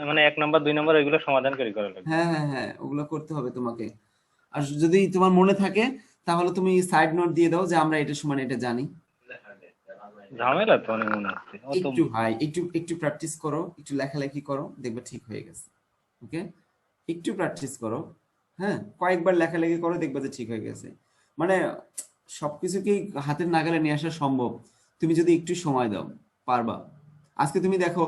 মানে 1 number 2 number এগুলো সমাধান করে করা লাগবে। হ্যাঁ হ্যাঁ হ্যাঁ, ওগুলো করতে হবে তোমাকে। আর যদি তোমার মনে থাকে তাহলে তুমি সাইড নোট দিয়ে দাও যে আমরা এটা সমান এটা জানি। ঝামেলা তো অনেক মনে হচ্ছে অত। একটু ভাই একটু একটু প্র্যাকটিস করো, একটু লেখালেখি করো, দেখবে ঠিক হয়ে গেছে। ওকে, একটু প্র্যাকটিস করো। হ্যাঁ, কয়েকবার লেখালেখি করো, দেখবে যে ঠিক হয়ে গেছে। মানে সবকিছু কি হাতের নাগালে নিয়ে আসা সম্ভব? তুমি যদি একটু সময় দাও পারবা। আজকে তুমি দেখো,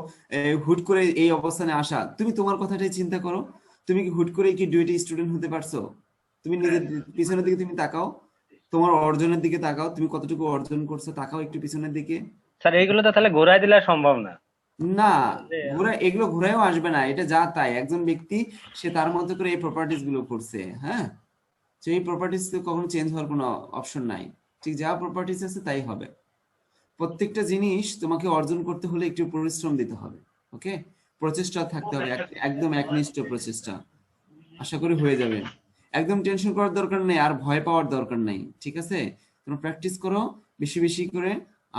হুট করে এই অবস্থানে আসা, তুমি তোমার কথাটাই চিন্তা করো। তুমি কি হুট করে কি ডুয়েটে স্টুডেন্ট হতে পারছো? তুমি নিজের পিছনের দিকে তুমি তাকাও, তোমার অর্জনের দিকে তাকাও, তুমি কতটুকু অর্জন করছো তাকাও একটু পিছনের দিকে। স্যার এইগুলো তো তাহলে ঘোরায় দিলে আর সম্ভব না। না, যে এগুলো ঘুরেও আসবে না, এটা যা তাই একজন ব্যক্তি সে তার মতো করে এই প্রপার্টিস গুলো করছে। হ্যাঁ, তো এই প্রপার্টিস তো কখনো চেঞ্জ হওয়ার কোনো অপশন নাই। ঠিক যা প্রপার্টিস আছে তাই হবে। প্রত্যেকটা জিনিস তোমাকে অর্জন করতে হলে একটু পরিশ্রম দিতে হবে। ওকে, প্রচেষ্টা থাকতে হবে, একদম একনিষ্ঠ প্রচেষ্টা। আশা করি হয়ে যাবে। একদম টেনশন করার দরকার নেই, আর ভয় পাওয়ার দরকার নেই, ঠিক আছে? তোমরা প্র্যাকটিস করো বেশি বেশি করে।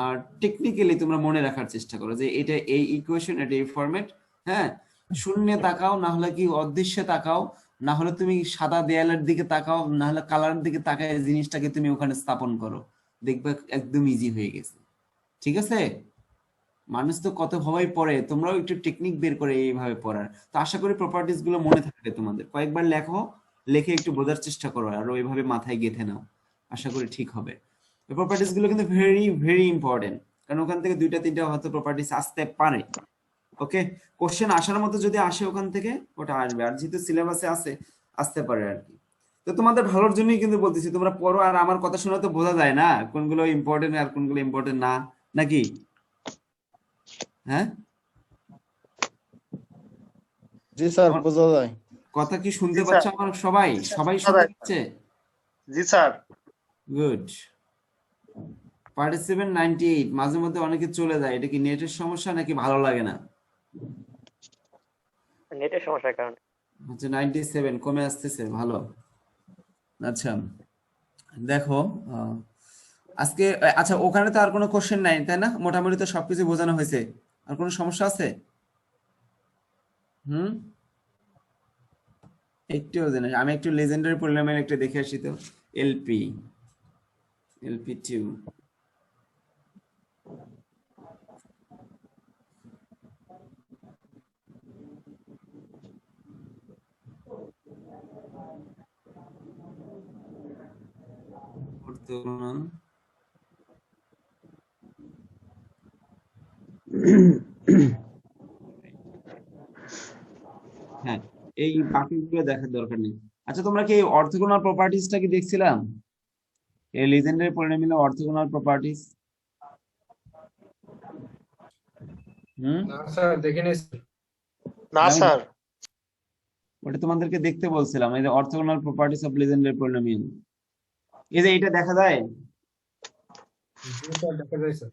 আর টেকনিক্যালি তোমরা মনে রাখার চেষ্টা করো যে এটা এই ইকুয়েশন, এটা এই ফরম্যাট। হ্যাঁ, শূন্যে তাকাও, না হলে কি অদৃশ্যে তাকাও, না হলে তুমি সাদা দেয়ালের দিকে তাকাও, না হলে কালারের দিকে তাকায় জিনিসটাকে তুমি ওখানে স্থাপন করো, দেখবে একদম ইজি হয়ে গেছে। ঠিক আছে? মানুষ তো কত ভাবেই পড়ে, তোমরাও একটু টেকনিক বের করে এইভাবে পড়ার। তো আশা করি প্রপার্টিস গুলো মনে থাকবে তোমাদের। কয়েকবার লেখো, লেখে একটু বোঝার চেষ্টা করো আর ওইভাবে মাথায় গেঁথে নাও। আশা করি ঠিক হবে। এই প্রপার্টিস গুলো কিন্তু ভেরি ভেরি ইম্পর্টেন্ট, কারণ ওখান থেকে দুইটা তিনটা হয়তো প্রপার্টিস আসতে পারে। ওকে, কোশ্চেন আসার মতো যদি আসে ওখান থেকে, ওটা আসবে। আর যেহেতু সিলেবাসে আছে, আসতে পারে আর কি। তো তোমাদের ভালোর জন্যই কিন্তু বলতেছি, তোমরা পড়ো। আর আমার কথা শুনে তো বোঝা যায় না কোনগুলো ইম্পর্টেন্ট আর কোনগুলো ইম্পর্টেন্ট না, নাকি? হ্যাঁ, জি স্যার, আমার বোঝা যায়। কথা কি জি শুনতে পাচ্ছ? স্যার। আমার সবাই জি স্যার, সবাই শোনা শুনতে যায়। পাচ্ছে? জি স্যার। গুড। পার্টিসিপেন্ট 98, মাঝে মধ্যে অনেকে চলে যায়, এটা কি নেটের সমস্যা নাকি ভালো লাগে না? নেটের সমস্যার কারণে। আচ্ছা, 97 কমে আসতেছে, ভালো। আচ্ছা, দেখো, আহ, আজকে আচ্ছা, ওখানে তো আর কোনো কোশ্চেন নাই তাই না? মোটামুটি তো সবকিছু বোঝানো হয়েছে। আর কোনো সমস্যা আছে? হুম, একটু জানি, আমি একটু লেজেন্ডারি পলিনোমিয়াল একটু দেখে আসি তো। এলপি, এলপি2। অর্থগোনাল। হ্যাঁ, এই বাকিগুলো দেখার দরকার নেই। আচ্ছা, তোমরা কি অর্থগোনাল প্রপার্টিসটা কি দেখছিলাম? এই লিজেন্ডারি পলিনোমিয়াল অর্থগোনাল প্রপার্টিস। হুম, না স্যার, দেখিনি স্যার। না আমি স্যার। ওটা তোমাদেরকে দেখতে বলছিলাম, এই যে orthogonal properties of legendary polynomial. এই যে এটা দেখা যায় জি স্যার, দেখা যায় স্যার।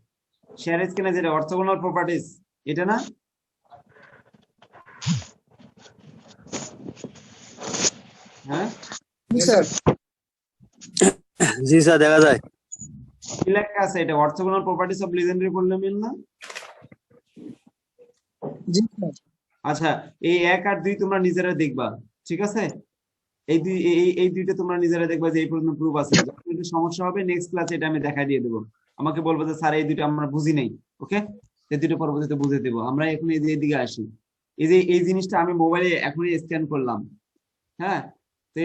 শেয়ার স্ক্রিনে, যেটা অর্থগোনাল প্রপার্টিস, এটা না? হ্যাঁ, জি স্যার। জি স্যার, দেখা যায়। কি লেখা আছে? এটা orthogonal properties of legendary polynomial না? জি স্যার। আচ্ছা, এই 1 আর 2 তোমরা নিজেরা দেখবা, ঠিক আছে? এই দুই এই দুইটা তোমরা নিজেরা দেখবা যে এই পর্যন্ত প্রুফ আছে। যখন এটা সমস্যা হবে নেক্সট ক্লাসে এটা আমি দেখাই দিয়ে দেবো। আমাকে বলবো যে স্যার এই দুইটা আমরা বুঝি নাই। ওকে, এই দুটো পরবর্তীতে বুঝে দেবো। আমরা এখন এই যে এদিকে আসি। এই যে এই জিনিসটা আমি মোবাইলে এখনই স্ক্যান করলাম। হ্যাঁ, তো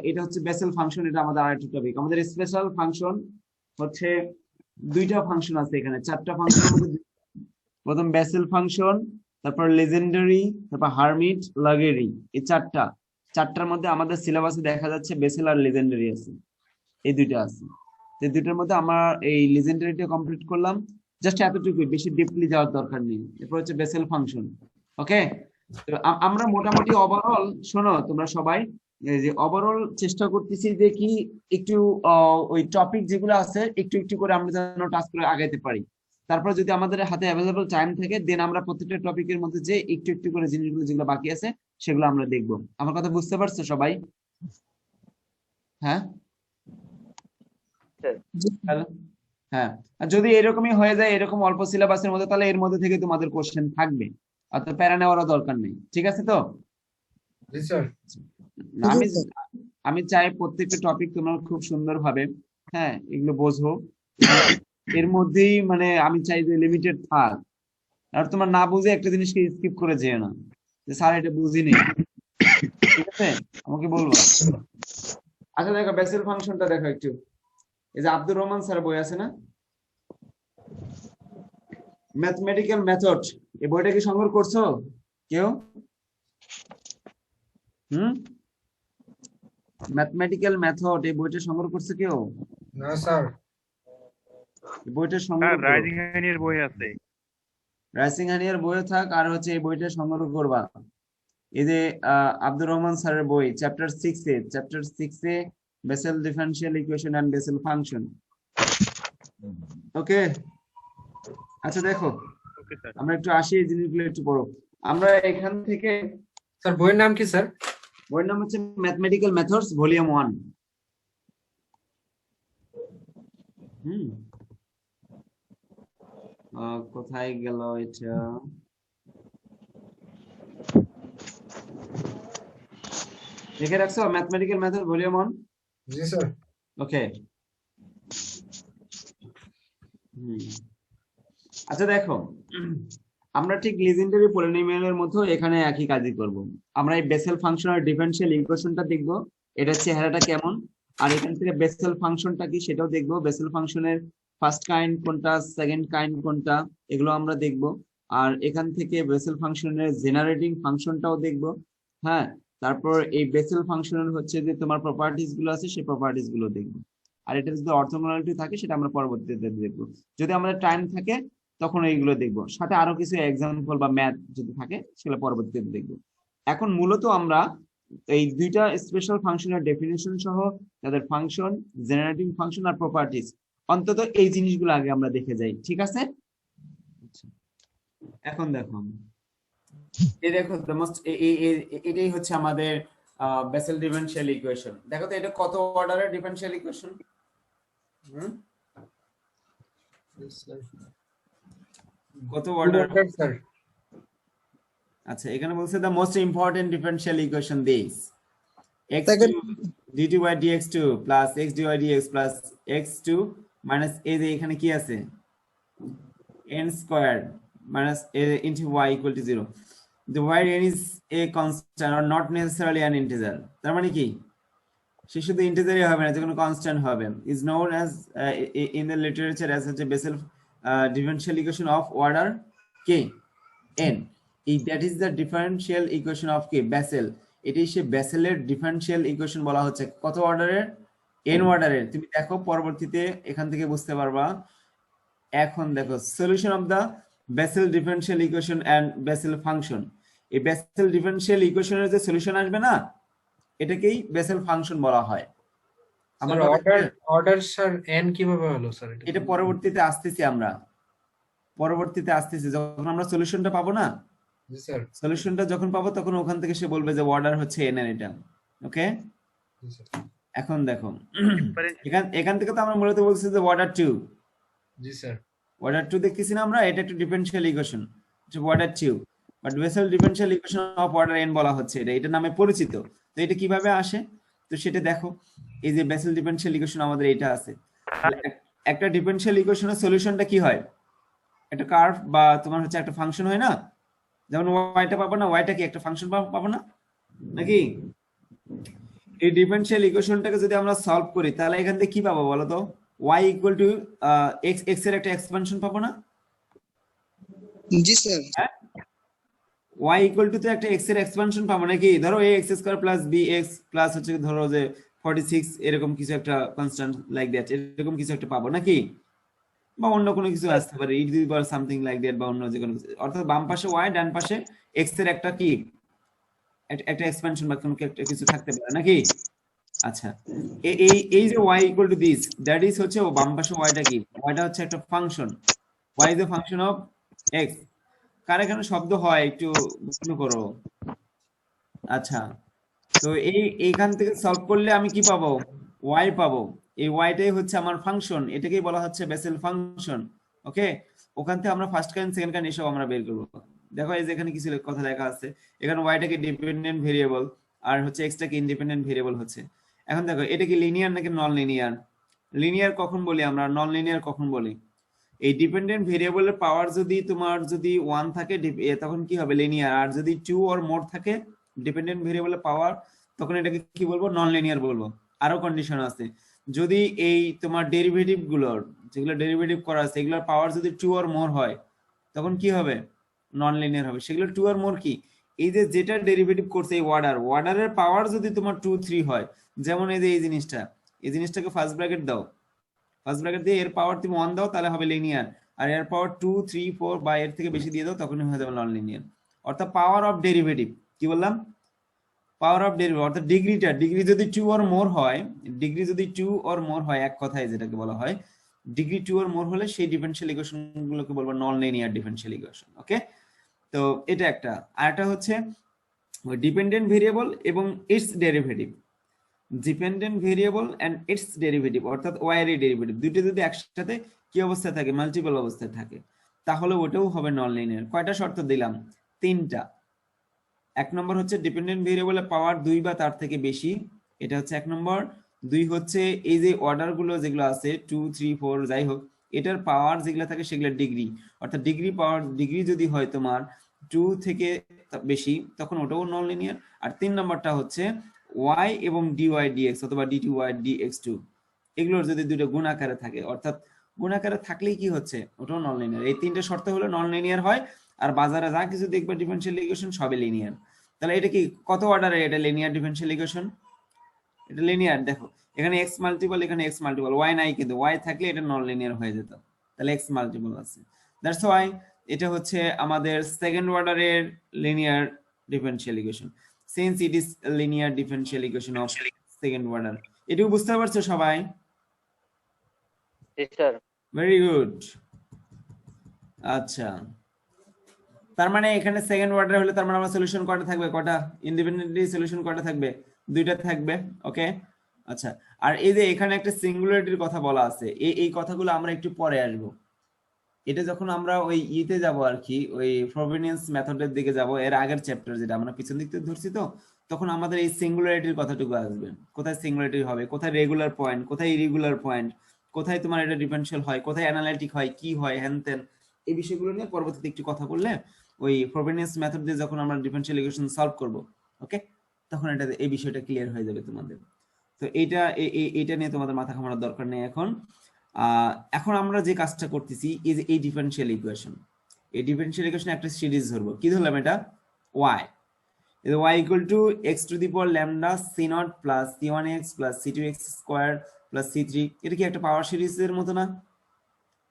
এটা হচ্ছে বেসেল ফাংশন, এটা আমাদের আরেকটা টপিক। আমাদের স্পেশাল ফাংশন হচ্ছে দুইটা ফাংশন আছে এখানে, চারটা ফাংশন আমাদের। প্রথম বেসেল ফাংশন, তারপর লেজেন্ডারি, তারপর হারমিট, লাগেরি। এই চারটার মধ্যে আমাদের সিলেবাসে দেখা যাচ্ছে বেসেল আর লেজেন্ডারি আছে, এই দুইটা আছে। এই দুইটার মধ্যে আমার এই লেজেন্ডারিটা কমপ্লিট করলাম। জাস্ট এতটুকুই, বেশি ডিপলি যাওয়ার দরকার নেই। এরপর হচ্ছে বেসেল ফাংশন। ওকে, তো আমরা মোটামুটি ওভারঅল, শোনো তোমরা সবাই, এই যে ওভারঅল চেষ্টা করতেছি যে কি একটু ওই টপিক যেগুলো আছে একটু একটু করে আমরা যেন টাচ করে আগাইতে পারি। তারপর যদি আমাদের হাতে অ্যাভেলেবল টাইম থাকে, দেন আমরা প্রত্যেকটা টপিকের মধ্যে যে একটু একটু করে জিনিসগুলো যেগুলো বাকি আছে সেগুলো আমরা দেখবো। আমার কথা বুঝতে পারছো সবাই? হ্যাঁ, হ্যালো, হ্যাঁ। আর যদি এরকমই হয়ে যায়, এরকম অল্প সিলেবাসের মধ্যে, তাহলে এর মধ্যে থেকে তোমাদের কোশ্চেন থাকবে। অত প্যারা নেওয়ারও দরকার নেই, ঠিক আছে তো? জি স্যার। আমি আমি চাই প্রত্যেকটা টপিক তোমরা খুব সুন্দরভাবে, হ্যাঁ, এগুলো বোঝো। এবং এর মধ্যেই মানে আমি চাই যে লিমিটেড থাক, আর তোমার না বুঝে একটা জিনিসকে স্কিপ করে যেও না যে স্যার এটা বুঝিনি, ঠিক আছে? আমাকে বলবো। আচ্ছা দেখো বেসেল ফাংশনটা দেখো একটু, এই যে আব্দুর রহমান স্যার বই আছে না, ম্যাথমেটিক্যাল মেথড, এই বইটা কি সংগ্রহ করছো কেউ? ম্যাথমেটিক্যাল মেথড এই বইটা সংগ্রহ করছে কেউ? না স্যার। এই বইটা সংগ্রহ করো। রাইজিং হ্যান্ডের বই আছে। রাইসিং হানিয়ার বইও থাক, আর হচ্ছে এই বইটা সংগ্রহ করবা। এই যে আব্দুর রহমান স্যারের বই চ্যাপ্টার 6 এ Bessel differential equation and Bessel function. Okay, আচ্ছা দেখো ওকে স্যার। আমরা একটু আসি, এই জিনিসগুলো একটু পড়ো। আমরা এখান থেকে, স্যার বইয়ের নাম কি স্যার? বইয়ের নাম হচ্ছে ম্যাথমেটিক্যাল মেথডস ভলিউম 1। কোথায় গেল এটা? লিখে রাখছো ম্যাথমেটিক্যাল মেথড ভলিউম 1? জি স্যার। ওকে। আচ্ছা দেখো, আমরা ঠিক লিজেন্ডারি পলিনোমিয়ালের মতো এখানে একই কাজই করব। আমরা এই বেসেল ফাংশন আর ডিফারেনশিয়াল ইকুয়েশনটা দেখব, এটা চেহারাটা কেমন, আর এখান থেকে বেসেল ফাংশনটা কি সেটাও দেখব। বেসেল ফাংশনের ফার্স্ট কাইন্ড কোনটা, সেকেন্ড কাইন্ড কোনটা, এগুলো আমরা দেখব। আর এখান থেকে বেসেল ফাংশনের জেনারেটিং ফাংশনটাও দেখব। হ্যাঁ, তারপর এই বেসেল ফাংশনের হচ্ছে যে তোমার প্রপার্টিজ গুলো আছে, সেই প্রপার্টিজ গুলো দেখব। আর এটা যদি অর্থোগোনালিটি থাকে সেটা আমরা পরবর্তীতে দেখব। যদি আমাদের টাইম থাকে তখন এইগুলো দেখবো, সাথে আরো কিছু এক্সাম্পল বা ম্যাথ যদি থাকে সেগুলো পরবর্তীতে দেখবো। এখন মূলত আমরা এই দুইটা স্পেশাল ফাংশনের ডেফিনিশন সহ তাদের ফাংশন, জেনারেটিং ফাংশন আর প্রপার্টিজ, অন্তত এই জিনিসগুলো আগে আমরা দেখে যাই, ঠিক আছে? এখন দেখো, এই দেখো এটাই হচ্ছে আমাদের বেসেল ডিফারেনশিয়াল ইকুয়েশন। দেখো তো এটা কত অর্ডারের ডিফারেনশিয়াল ইকুয়েশন? কত অর্ডার স্যার? আচ্ছা, এখানে বলছে the most important differential equation this x2 dt by dx2 plus x dy dx plus x2 minus a, যে এখানে কি আছে n squared minus a into y equal to 0. The where n is a constant or not necessarily an integer, তার মানে কি সে শুধু ইন্টিজারই হবে না, যে কোনো কনস্ট্যান্ট হবে, is known as in the literature as a Bessel differential equation of order k n. That is the differential equation of k Bessel. এটি সে বেসেলের ডিফারেনশিয়াল ইকুয়েশন বলা হচ্ছে। কত অর্ডারের? n অর্ডারের। তুমি দেখো পরবর্তীতে এখান থেকে বুঝতে পারবা। এখন দেখো solution of the Bessel differential equation and Bessel function. এই বেসেল ডিফারেনশিয়াল ইকুয়েশনের যে সলিউশন আসবে না, এটাকেই বেসেল ফাংশন বলা হয়। আমার অর্ডার স্যার n কিভাবে হলো স্যার? এটা পরবর্তীতে আসতেছি, আমরা পরবর্তীতে আসতেছি যখন আমরা সলিউশনটা পাবো না। জি স্যার। সলিউশনটা যখন পাবো তখন ওখান থেকে সে বলবে যে অর্ডার হচ্ছে n এর এটা। ওকে, জি স্যার। এখন দেখো এখান থেকে তো আমরা মূলত বলছি যে অর্ডার 2। জি স্যার। অর্ডার 2 দেখতেছি না আমরা, এটা একটা ডিফারেনশিয়াল ইকুয়েশন, যে order 2, but Bessel differential equation of order n বলা হচ্ছে, এটা নামে পরিচিত। তো এটা কিভাবে আসে তো সেটা দেখো। এই যে বেসেল ডিফারেনশিয়াল ইকুয়েশন আমাদের এটা আছে, একটা ডিফারেনশিয়াল ইকুয়েশনের সলিউশনটা কি হয়? একটা কার্ভ বা তোমার হচ্ছে একটা ফাংশন হয় না, যেমন ওয়াইটা পাবো না, ওয়াইটা কি একটা ফাংশন পাবো না নাকি? এই ডিফারেনশিয়াল ইকুয়েশনটাকে যদি আমরা সলভ করি তাহলে এখান থেকে কি পাবো বলো তো? y equal to x, x এর একটা এক্সপানশন পাবো না? জি স্যার। y ইকুয়াল টু তো একটা x এর এক্সপানশন পাবো নাকি? ধরো ax square plus bx plus হচ্ছে ধরো যে 46 এরকম কিছু একটা কনস্ট্যান্ট লাইক দ্যাট, এরকম কিছু একটা পাবো নাকি? বা অন্য কোনো কিছু আসতে পারে, e two the power something like that, বা অন্য যে কোনো কিছু। অর্থাৎ বাম পাশে y, ডান পাশে x এর একটা কি একটা এক্সপানশন বা কোনো একটা কিছু থাকতে পারে নাকি? আচ্ছা, এই যে y equal to this, that is হচ্ছে ও বাম পাশে yটা কি? yটা হচ্ছে একটা function, y is a function of x। কার এখানে শব্দ হয় একটু বন্ধ করো। আচ্ছা, তো এইখান থেকে সলভ করলে আমি কি পাবো? y পাবো। এই yটাই হচ্ছে আমার ফাংশন, এটাকেই বলা হচ্ছে বেসেল ফাংশন। ওকে, ওখান থেকে আমরা ফার্স্ট কাইন্ড, সেকেন্ড কাইন্ড এসব আমরা বের করবো। দেখো এই যে এখানে কিছু কথা লেখা আছে, এখানে ওয়াইটাকে ডিপেন্ডেন্ট ভেরিয়েবল আর হচ্ছে এক্সটাকে ইন্ডিপেন্ডেন্ট ভেরিয়েবল হচ্ছে। এখন দেখো এটা কি লিনিয়ার নাকি নন লিনিয়ার? লিনিয়ার কখন বলি আমরা, নন লিনিয়ার কখন বলি? এই ডিপেন্ডেন্ট ভেরিয়েবলের পাওয়ার যদি তোমার যদি 1 থাকে তখন কি হবে, লিনিয়ার। আর যদি 2 অর মোর থাকে ডিপেন্ডেন্ট ভেরিয়েবলের পাওয়ার, তখন এটাকে কি বলবো, নন লিনিয়ার বলবো। আরো কন্ডিশন আছে, যদি এই তোমার ডেরিভেটিভ গুলোর যেগুলো ডেরিভেটিভ করা আছে এগুলোর পাওয়ার যদি 2 অর মোর হয় তখন কি হবে, নন লিনিয়ার হবে। সেগুলো 2 অর মোর কি, এই যে যেটা ডেরিভেটিভ করছে এই ওয়ার্ডারের পাওয়ার যদি তোমার 2, 3 হয়, যেমন এই যে এই জিনিসটাকে ফার্স্ট ব্র্যাকেট দাও, ফার্স্ট ব্র্যাকেট দিয়ে এর পাওয়ার তুমি 1 দাও তাহলে হবে লিনিয়ার, আর এর পাওয়ার 2, 3, 4 বা এর থেকে বেশি দিয়ে দাও তখনই হয়ে যাবে নন লিনিয়ার। অর্থাৎ পাওয়ার অফ ডেরিভেটিভ, কি বললাম, পাওয়ার অফ ডেরিভেটিভ অর্থাৎ ডিগ্রি যদি 2 অর মোর হয়, ডিগ্রি যদি 2 অর মোর হয়, এক কথায় যেটাকে বলা হয় ডিগ্রি 2 অর মোর হলে সেই ডিফারেনশিয়াল ইকুয়েশন গুলোকে বলবো non linear differential equation. Okay, তো এটা একটা। আর একটা হচ্ছে ডিপেন্ডেন্ট ভেরিয়েবল এবং its derivative. Dependent variable and its derivative অর্থাৎ ওয়াই এর ডেরিভেটিভ দুটো যদি একসাথে কি অবস্থায় থাকে, মাল্টিপল অবস্থায় থাকে, তাহলে ওটাও হবে নন লিনিয়ার। কয়টা শর্ত দিলাম, 3টা। এক নম্বর হচ্ছে ডিপেন্ডেন্ট ভেরিয়েবলের পাওয়ার 2 বা তার থেকে বেশি, এটা হচ্ছে এক নম্বর। 2 হচ্ছে এই যে অর্ডার গুলো যেগুলো আছে 2, 3, 4 যাই হোক, এটার পাওয়ার যেগুলো থাকে সেগুলো ডিগ্রি, অর্থাৎ ডিগ্রি যদি হয় তোমার 2 থেকে বেশি তখন ওটাও নন লিনিয়ার। আর 3 নম্বরটা হচ্ছে y এবং dy dx অথবা dt y dx2 এগুলোর যদি দুটো গুণ আকারে থাকে, অর্থাৎ গুণ আকারে থাকলেই কি হচ্ছে, ওটাও নন লিনিয়ার। এই 3টে শর্ত হলো নন লিনিয়ার হয়। আর বাজারে যা কিছু দেখবে ডিফারেনশিয়াল ইকুয়েশন সবই লিনিয়ার। তাহলে এটা কি কত অর্ডারে, এটা লিনিয়ার ডিফারেনশিয়াল ইকুয়েশন, এটা লিনিয়ার। দেখো এখানে x মাল্টিপল, এখানে x মাল্টিপল, y নাই কিন্তু y থাকলে এটা নন লিনিয়ার হয়ে যেত, তাহলে x মাল্টিপল আছে। দ্যাটস ওয়াই এটা হচ্ছে আমাদের সেকেন্ড অর্ডারের linear differential equation, since it is linear differential equation of second order. এটুকু বুঝতে পারছো সবাই? জি স্যার। Very good. আচ্ছা, তার মানে এখানে সেকেন্ড অর্ডার হলে তার মানে আমার সলিউশন কয়টা থাকবে, কয়টা ইন্ডিপেন্ডেন্টলি সলিউশন কয়টা থাকবে, 2টা থাকবে। ওকে, আচ্ছা। আর এই যে এখানে একটা সিঙ্গুলারিটির কথা বলা আছে, এই কথাগুলো আমরা একটু পরে আসবো। এটা যখন আমরা ওই ইতে যাব আর কি, ওই প্রভিনিয়েন্স মেথডের দিকে যাব, এর আগের চ্যাপ্টার যেটা আমরা পিছন দিক থেকে ধরছি, তো তখন আমাদের এই সিঙ্গুলারিটির কথাটুকু আসবে। কোথায় সিঙ্গুলারিটি হবে, কোথায় রেগুলার পয়েন্ট, কোথায় ইরেগুলার পয়েন্ট, কোথায় তোমার এটা ডিফারেনশিয়াল হয়, কোথায় অ্যানালাইটিক হয়, কি হয়, হ্যান-ত্যান, এই বিষয়গুলো নিয়ে পরবর্তীতে একটু কথা বললে ওই প্রভিনিয়েন্স মেথড দিয়ে যখন আমরা ডিফারেনশিয়াল ইকুয়েশন সলভ করব, ওকে, তখন এটা এই বিষয়টা ক্লিয়ার হয়ে যাবে তোমাদের। তো এইটা নিয়ে তোমাদের মাথা ঘামানোর দরকার নেই এখন। এখন আমরা যে কাজটা করতেছি এই ডিফারেনশিয়াল ইকুয়েশন, এই ডিফারেনশিয়াল ইকুয়েশন একটা সিরিজ ধরবো। কি ধরলাম এটা, y y equal to x to the power lambda c0 plus c1x plus c2x square plus c3। এটা কি একটা পাওয়ার সিরিজের মতো না?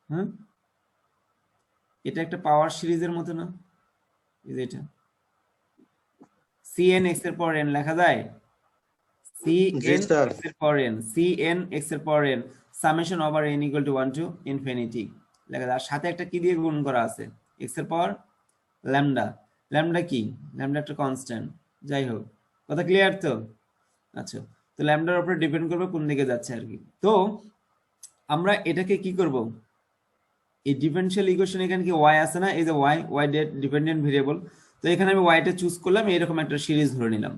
হ্যাঁ, এটা একটা পাওয়ার সিরিজের মতো না? এই যে এটা cn x এর পাওয়ার n লেখা যায়, cn x এর পাওয়ার n, cn x এর পাওয়ার n summation over n equal to 1 to infinity লেখা যায়। আর সাথে একটা কি দিয়ে গুণ করা আছে, x এর পাওয়ার ল্যামডা। ল্যামডা কি, ল্যামডা একটা কনস্ট্যান্ট। যাই হোক, কথা ক্লিয়ার তো? আচ্ছা, তো ল্যামডার উপরে ডিপেন্ড করবে কোন দিকে যাচ্ছে আর কি। তো আমরা এটাকে কি করব, এই ডিফারেনশিয়াল ইকুয়েশন এখানে কি y আছে না, এই যে y ডিপেন্ডেন্ট ভেরিয়েবল, তো এখানে আমি y টা চুজ করলাম, এরকম একটা সিরিজ ধরে নিলাম।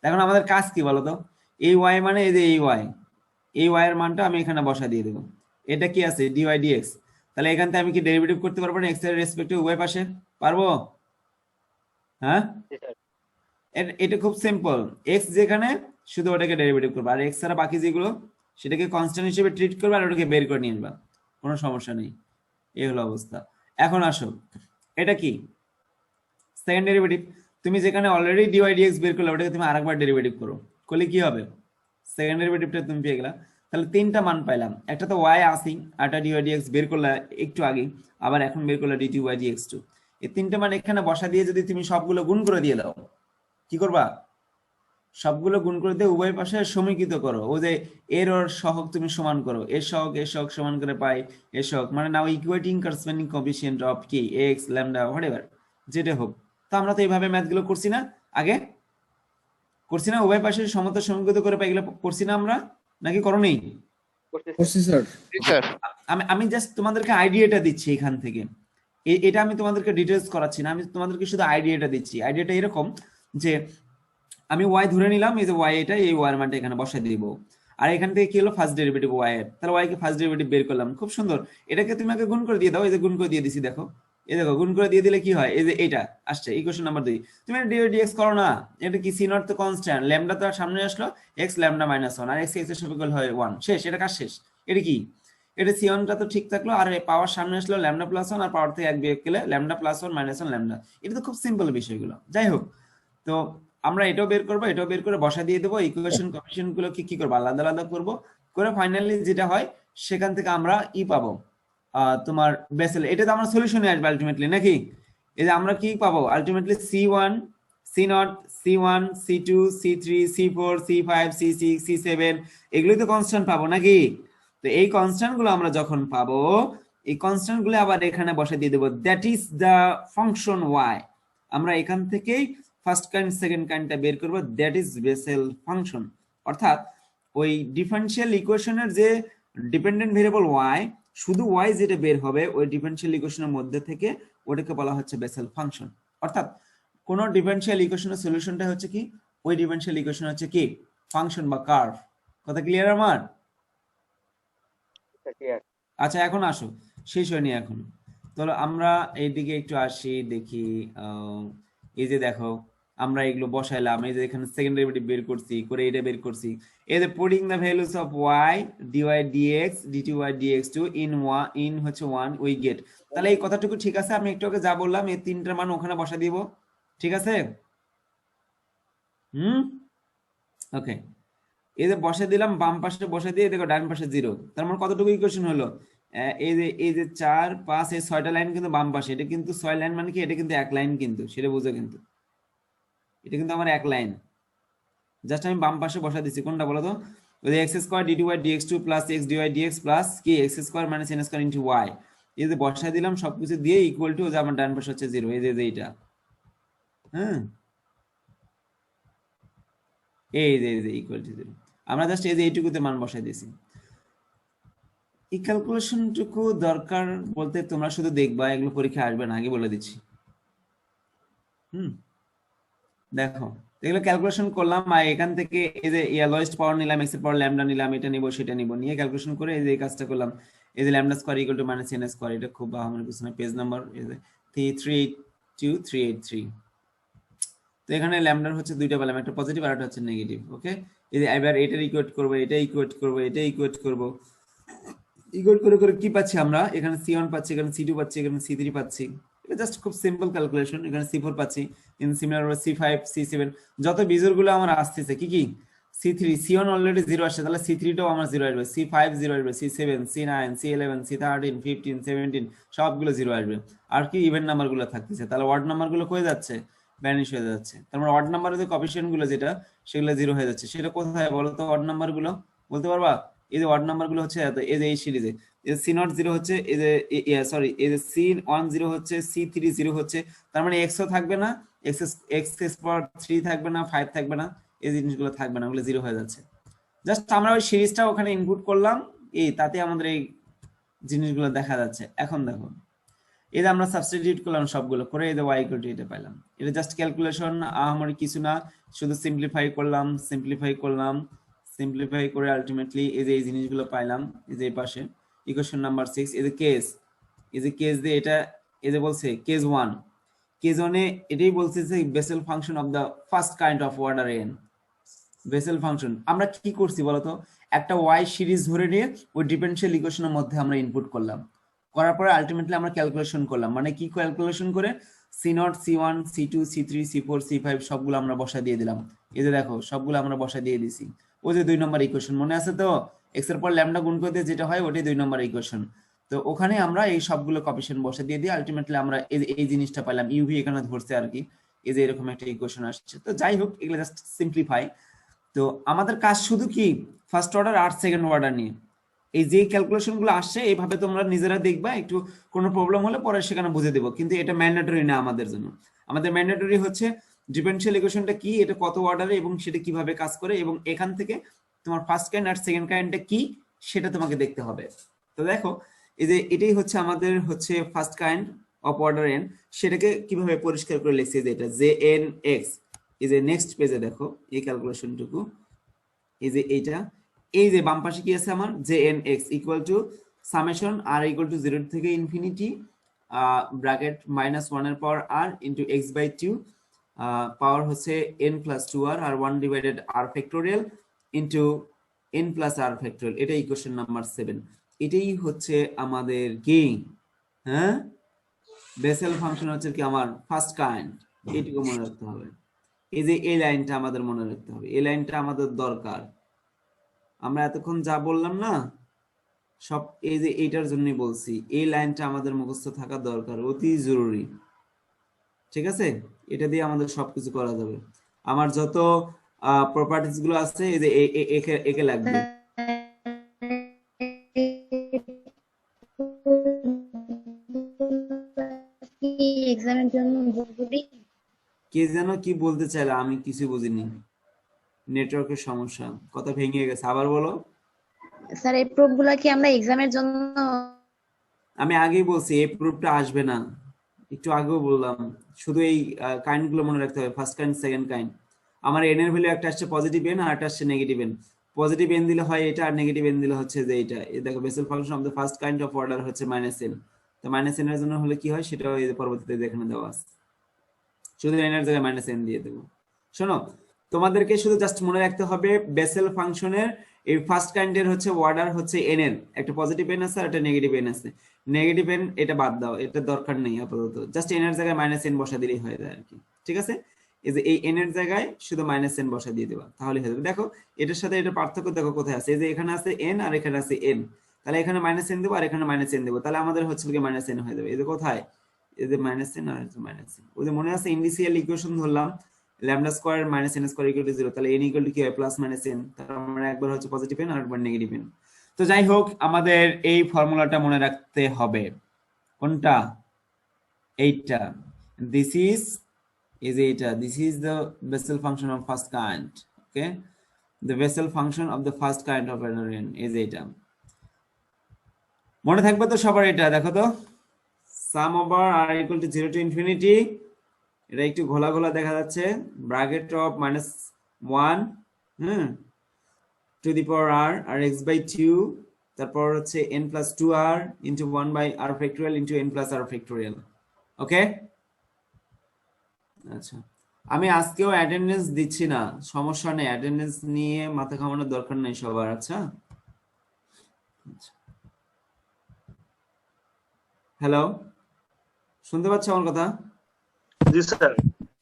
এখন আমাদের কাজ কি বলতো, এই y মানে এই যে এই y এর মানটা আমি এখানে বসা দিয়ে দেব। এটা কি আছে, dy dx। তাহলে এখান থেকে আমি কি ডেরিভেটিভ করতে পারবো না x এর রেসপেক্টিভ উভয় পাশে, পারবো? হ্যাঁ, এটা খুব সিম্পল। x যেখানে শুধু ওটাকে ডেরিভেটিভ করবে, আর x ছাড়া বাকি যেগুলো সেটাকে কনস্ট্যান্ট হিসেবে ট্রিট করবে, আর ওটাকে বের করে নিয়ে আসবা, কোনো সমস্যা নেই। এই হলো অবস্থা। এখন আসো, এটা কি সেকেন্ড ডেরিভেটিভ। তুমি যেখানে অলরেডি dy dx বের করলে ওটাকে তুমি আরেকবার ডেরিভেটিভ করো, করলে কি হবে, সেকেন্ড ডেরিভেটিভটা তুমি পেয়ে গেলা। তাহলে 3টা মান পাইলাম, একটা তো y আসি, আরটা dy dx বের করলে একটু আগে, আবার এখন বের করলে dt y dx2। এই 3টে মান এখানে বসা দিয়ে যদি তুমি সবগুলো গুণ করে দিয়ে দাও, কি করবা, সবগুলো গুণ করে দিয়ে উভয় পাশে সমীকৃত করো। ও যে এর ওর সহগ তুমি সমান করো, এর সহগ সমান করে পাই এর সহগ, মানে নাও ইকুয়েটিং করেসপন্ডিং কোএফিসিয়েন্ট অফ কি x ল্যামডা হোয়াটএভার যেটা হোক। তো আমরা তো এইভাবে ম্যাথগুলো করছি না, আগে করছি না, উভয় পাশে সমতা সমীকৃত করে পাই, এগুলো করছি না আমরা, নাকি করনি? করছি স্যার। আমি জাস্ট তোমাদেরকে আইডিয়াটা দিচ্ছি এখান থেকে, এটা আমি তোমাদেরকে ডিটেলস করাচ্ছি না, আমি তোমাদেরকে শুধু আইডিয়াটা দিচ্ছি। আইডিয়াটা এরকম যে আমি ওয়াই ধরে নিলাম, এই যে ওয়াই এটা, এই ওয়াই এর মানটা এখানে বসাই দিব। আর এখান থেকে কি হলো ফার্স্ট ডেরিভেটিভ ওয়াই এর, তাহলে ওয়াই কে ফার্স্ট ডেরিভেটিভ বের করলাম, খুব সুন্দর। এটাকে তুমি আগে গুণ করে দিয়ে দাও, এই যে গুণ করে দিয়ে দিছি, দেখো এই দেখো গুণ করে দিয়ে দিলে কি হয়, এই যে এটা আসছে ইকুয়েশন নাম্বার 2। তুমি ডিএক্স করো না, এটা কি সি নট তো কনস্ট্যান্ট, ল্যামডা তো সামনে আসলো, এক্স ল্যামডা মাইনাস 1 আর এক্স এর সাপেক্ষে হয় 1, শেষ, এটা কাজ শেষ। এটা কি, এটা সি1 টা তো ঠিক থাকলো, আর পাওয়ার সামনে আসলো ল্যামডা প্লাস 1 আর পাওয়ার থেকে 1 বিয়োগ গেলে ল্যামডা প্লাস 1 মাইনাস 1 ল্যামডা। এটা তো খুব সিম্পল বিষয়গুলো। যাই হোক, তো আমরা এটাও বের করবো, এটাও বের করে বসা দিয়ে দেবো, ইকুয়েশন কোএফিসিয়েন্ট গুলোকে কি করবো আলাদা আলাদা করবো, করে ফাইনালি যেটা হয় সেখান থেকে আমরা পাবো তোমার বেসেল। এটা তো আমরা সলিউশনে আসবে আলটিমেটলি নাকি। এই যে আমরা কি পাবো ultimately C1 C0 C1 C2 C3 C4 C5 C6 C7 এগুলোই তো কনস্ট্যান্ট পাবো নাকি। তো এই কনস্ট্যান্ট গুলো আমরা যখন পাবো, এই কনস্ট্যান্ট গুলো আবার এখানে বসে দিয়ে দেবো, that is the function y. আমরা এখান থেকেই ফার্স্ট কাইন্ড সেকেন্ড কাইন্ডটা বের করবো, দ্যাট ইজ বেসেল ফাংশন। অর্থাৎ ওই ডিফারেনশিয়াল ইকুয়েশনের যে ডিপেন্ডেন্ট ভেরিয়েবল ওয়াই, শুধু ওয়াই যেটা বের হবে ওই ডিফারেনশিয়াল ইকুয়েশনের মধ্যে থেকে, ওটাকে বলা হচ্ছে বেসেল ফাংশন। অর্থাৎ কোন ডিফারেনশিয়াল ইকুয়েশনের সলিউশনটা হচ্ছে কি, ওই ডিফারেনশিয়াল ইকুয়েশন হচ্ছে কি ফাংশন বা কার্ভ। কথা ক্লিয়ার আমার? আচ্ছা এখন আসো, শেষ হয়নি এখন, তাহলে আমরা এইদিকে একটু আসি, দেখি। এই যে দেখো আমরা এগুলো বসাইলাম, এই যে এখানে সেকেন্ড ডেরিভেটিভ বের করছি, করে এটা বের করছি, এই যে putting the values of y dy dx dt y dx2 in হচ্ছে 1 উই গেট। তাহলে এই কথাটুকু ঠিক আছে, আমি একটু আগে যা বললাম এই তিনটার মান ওখানে বসা দিব, ঠিক আছে? ওকে, এই যে বসে দিলাম, বাম পাশে বসে দিয়ে দেখো ডান পাশে 0, তার মানে কতটুকু ইকুয়েশন হলো, এই যে 4 5 এই 6টা লাইন কিন্তু বাম পাশে, এটা কিন্তু 6 লাইন মানে কি, এটা কিন্তু এক লাইন, কিন্তু সেটা বুঝো, কিন্তু এটা কিন্তু আমার এক লাইন। জাস্ট আমি বাম পাশে বসা দিচ্ছি, কোনটা বলো তো, ওই যে x² dy dx2 plus x dy dx plus কি x² minus n² into y, এই যে বসা দিলাম সবকিছু দিয়ে ইকুয়াল টু, যে আমার ডান পাশে হচ্ছে 0, এই যে এইটা, হ্যাঁ এই যে ইকুয়াল টু 0। আমরা জাস্ট এই যে এইটুকুতে মান বসাই দিয়েছি। এই ক্যালকুলেশনটুকু দরকার বলতে তোমরা শুধু দেখবা, এগুলো পরীক্ষা আসবে না, আগে বলে দিচ্ছি। দেখো এগুলো ক্যালকুলেশন করলাম, আর এখান থেকে এই যে লোয়েস্ট পাওয়ার নিলাম, এক্স এর পাওয়ার ল্যামডা নিলাম, এটা নিব সেটা নিব, নিয়ে ক্যালকুলেশন করে এই যে এই কাজটা করলাম। এই যে lambda square equal to minus n square, এটা খুব আমার পিছনে পেজ নাম্বার এই যে 382 তো এখানে ল্যামডার হচ্ছে দুইটা পেলাম, একটা পজিটিভ আর একটা হচ্ছে নেগেটিভ। ওকে, এই যে এবার এটার ইকুয়েট করব, এটা ইকুয়েট করব, এটা ইকুয়েট করব, ইকুয়েট করে করে কি পাচ্ছি আমরা, এখানে C1 পাচ্ছি, এখানে C2 পাচ্ছি, এখানে C3 পাচ্ছি। এটা জাস্ট খুব সিম্পল ক্যালকুলেশন। এখানে C4 পাচ্ছি, ইন সিমিলার C5 C7 যত বিজোড়গুলো আমার আসতেছে কি কি, C3 C1 অলরেডি 0 আসছে, তাহলে C3 টাও আমার 0 আসবে, C5 0 আসবে, C7 C9 C11 C13 15 17 সবগুলো 0 আসবে। আর কি ইভেন নাম্বারগুলো থাকতেছে, তাহলে অড নাম্বারগুলো কই যাচ্ছে, ভ্যানিশ হয়ে যাচ্ছে। তার মানে অড নাম্বারের যে কোএফিসিয়েন্ট গুলো যেটা, সেগুলো 0 হয়ে যাচ্ছে। সেটা কোথায় বলো তো অড নাম্বারগুলো, বলতে পারবা? এই যে অড নাম্বারগুলো হচ্ছে এই যে এই সিরিজে, এই C0 0 হচ্ছে, এই যে সরি এই যে C1 0 হচ্ছে, C3 0 হচ্ছে, তার মানে x ও থাকবে না, x পাওয়ার 3 থাকবে না, 5 থাকবে না, এই জিনিসগুলো থাকবে না, ওগুলো 0 হয়ে যাচ্ছে। জাস্ট আমরা ওই সিরিজটা ওখানে ইনপুট করলাম, এই তাতে আমাদের এই জিনিসগুলো দেখা যাচ্ছে। এখন দেখো এই যে আমরা সাবস্টিটিউট করলাম সবগুলো করে, এই যে y ইকুয়াল টু এটা পাইলাম। এটা জাস্ট ক্যালকুলেশন, আমার কিছু না, শুধু সিম্পলিফাই করলাম, সিম্পলিফাই করে আলটিমেটলি এই যে এই জিনিসগুলো পাইলাম। এই যে এই পাশে ইকুয়েশন নাম্বার 6, এই যে কেস, এই যে কেস দিয়ে এটা, এই যে বলছে কেস 1, কেস 1 এ এটাই বলছে যে Bessel function of the first kind of order n, Bessel function. আমরা কি করছি বলতো, একটা y সিরিজ ধরে নিয়ে ওই ডিফারেনশিয়াল ইকুয়েশনের মধ্যে আমরা ইনপুট করলাম, করার পরে আলটিমেটলি আমরা ক্যালকুলেশন করলাম। মানে কি ক্যালকুলেশন করে, C0 C1 C2 C3 C4 C5 সবগুলো আমরা বসা দিয়ে দিলাম। এই যে দেখো সবগুলো আমরা বসা দিয়ে দিছি। ওই যে 2 নম্বর ইকুয়েশন মনে আছে তো, x এর পর ল্যামডা গুণ করে দিয়ে যেটা হয় ওটাই 2 নম্বর ইকুয়েশন। তো ওখানে আমরা এই সবগুলো কোএফিসিয়েন্ট বসা দিয়ে দিয়ে আলটিমেটলি আমরা এই জিনিসটা পাইলাম, ইউ ভি এখানে ধরছে আর কি, এই যে এরকম একটা ইকুয়েশন আসছে। তো যাই হোক এগুলো জাস্ট সিম্পলিফাই। তো আমাদের কাজ শুধু কি ফার্স্ট অর্ডার আর সেকেন্ড অর্ডার নিয়ে, এই যে ক্যালকুলেশন গুলো আসছে এইভাবে তোমরা নিজেরা দেখবা, একটু কোনো প্রবলেম হলে পরে সেখানে বুঝে দেবো, কিন্তু এটা ম্যান্ডেটরি না আমাদের জন্য। আমাদের ম্যান্ডেটরি হচ্ছে ডিফারেনশিয়াল ইকুয়েশনটা কি, এটা কত অর্ডারে এবং সেটা কিভাবে কাজ করে, এবং এখান থেকে তোমার ফার্স্ট কাইন্ড আর সেকেন্ড কাইন্ডটা কি সেটা তোমাকে দেখতে হবে। তো দেখো এই যে এটাই হচ্ছে আমাদের হচ্ছে first kind of order n, সেটাকে কিভাবে পরিষ্কার করে লিখছি, যে এটা যে এন এক্স, এই যে নেক্সট পেজে দেখো এই ক্যালকুলেশনটুকু, এই যে এইটা, এই যে বাম পাশে কি আছে আমার, যে n x equal to summation r equal to 0 থেকে ইনফিনিটি ব্র্যাকেট -1 এর power r into x by 2 power হচ্ছে n প্লাস 2r আর 1 divided r factorial into n plus r factorial. এটা ইকুয়েশন নাম্বার 7। এটাই হচ্ছে আমাদের কি, হ্যাঁ, বেসেল ফাংশন হচ্ছে কি আমার ফার্স্ট কাইন্ড। এইটুকু মনে রাখতে হবে। এই যে এই লাইনটা আমাদের মনে রাখতে হবে, এই লাইনটা আমাদের দরকার। আমরা এতক্ষণ যা বললাম না সব এই যে এইটার জন্যই বলছি, এই লাইনটা আমাদের মুখস্থ থাকা দরকার, অতি জরুরি। ঠিক আছে, এটা দিয়ে আমাদের সবকিছু করা যাবে। আমার যত প্রপার্টিজ গুলো আছে এই যে একে লাগবে। এক্সামের জন্য কে যেন কি বলতে চাইলে, আমি কিছু বুঝিনি, নেটওয়ার্কের সমস্যা, কথা ভেঙে গেছে, আবার বলো। স্যার এই প্রুফগুলা কি আমরা এক্সামের জন্য? আমি আগেই বলছি এই প্রুফটা আসবে না, একটু আগেও বললাম, শুধু এই কাইন্ড গুলো মনে রাখতে হবে, ফার্স্ট কাইন্ড সেকেন্ড কাইন্ড। আমার এন এর ভ্যালু একটা আসছে পজিটিভ এন আর একটা আসছে নেগেটিভ এন। পজিটিভ এন দিলে হয় এটা, আর নেগেটিভ এন দিলে হচ্ছে যে এটা। এই দেখো Bessel function of the first kind of order হচ্ছে -n, তো -n এর জন্য হলে কি হয় সেটা এই পরবর্তীতে এখানে দেওয়া আছে, শুধু n এর জায়গায় -n দিয়ে দেবো। শোনো, তোমাদেরকে শুধু জাস্ট মনে রাখতে হবে বেসেল ফাংশনের এই ফার্স্ট কাইন্ডের হচ্ছে অর্ডার হচ্ছে n এর, একটা পজিটিভ n আছে আর একটা নেগেটিভ n আছে। নেগেটিভ n এটা বাদ দাও, এটা দরকার নেই আপাতত, জাস্ট n এর জায়গায় -n বসা দিলেই হয়ে যায় আর কি। ঠিক আছে, এই যে এই n এর জায়গায় শুধু -n বসা দিয়ে দেবা, তাহলে হয়ে যাবে। দেখো এটার সাথে এটা পার্থক্য দেখো কোথায় আছে, এই যে এখানে আছে n আর এখানে আছে n, তাহলে এখানে -n দেবো আর এখানে -n দেবো, তাহলে আমাদের হচ্ছে কি -n হয়ে যাবে। এই যে কোথায়, এই যে -n আর -n, ওই যে মনে আছে ইনিশিয়াল ইকুয়েশন ধরলাম lambda square -n square equal to 0, তাহলে n ইকুয়াল টু কি হয় +-n, তার মানে একবার হচ্ছে পজিটিভ n আর একবার নেগেটিভ n। তো যাই হোক, আমাদের এই ফর্মুলাটা মনে রাখতে হবে, কোনটা, এইটা, দিস ইজ এটা, this is the Bessel function of first kind. Okay, the Bessel function of the first kind of order n is এটা। মনে থাকবে তো সবার? এটা দেখো তো, sum over r equal to 0 to infinity, এটা একটু ঘোলা ঘোলা দেখা যাচ্ছে, bracket of -1 to the power r আর x বাই 2, তারপর হচ্ছে n plus 2r into 1 by r factorial into n plus r factorial. Okay, আচ্ছা, আমি আজকেও অ্যাটেন্ডেন্স দিচ্ছি না, সমস্যা নেই, অ্যাটেন্ডেন্স নিয়ে মাথা ঘামানোর দরকার নেই সবার। আচ্ছা, হ্যালো, শুনতে পাচ্ছ আমার কথা? জি স্যার।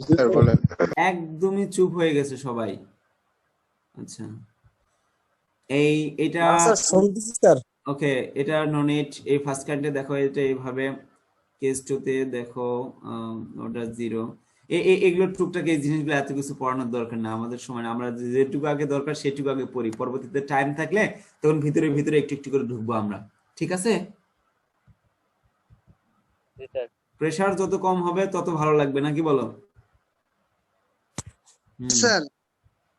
স্যার বলেন। একদমই চুপ হয়ে গেছে সবাই। আচ্ছা, এটা স্যার শুনতেছি স্যার। ওকে, এটা ননিট। এই ফার্স্ট কাইন্ডে দেখো এটা এইভাবে, কেস 2 তে দেখো ওটা 0। এগুলো টুকটাক এই জিনিসগুলো এত কিছু পড়ানোর দরকার না আমাদের সময়, আমরা যেটুকু আগে দরকার সেটুকু আগে পড়ি, পরবর্তীতে টাইম থাকলে তখন ভিতরে ভিতরে একটু একটু করে ঢুকবো আমরা। ঠিক আছে, প্রেসার যত কম হবে তত ভালো লাগবে, নাকি বলো? স্যার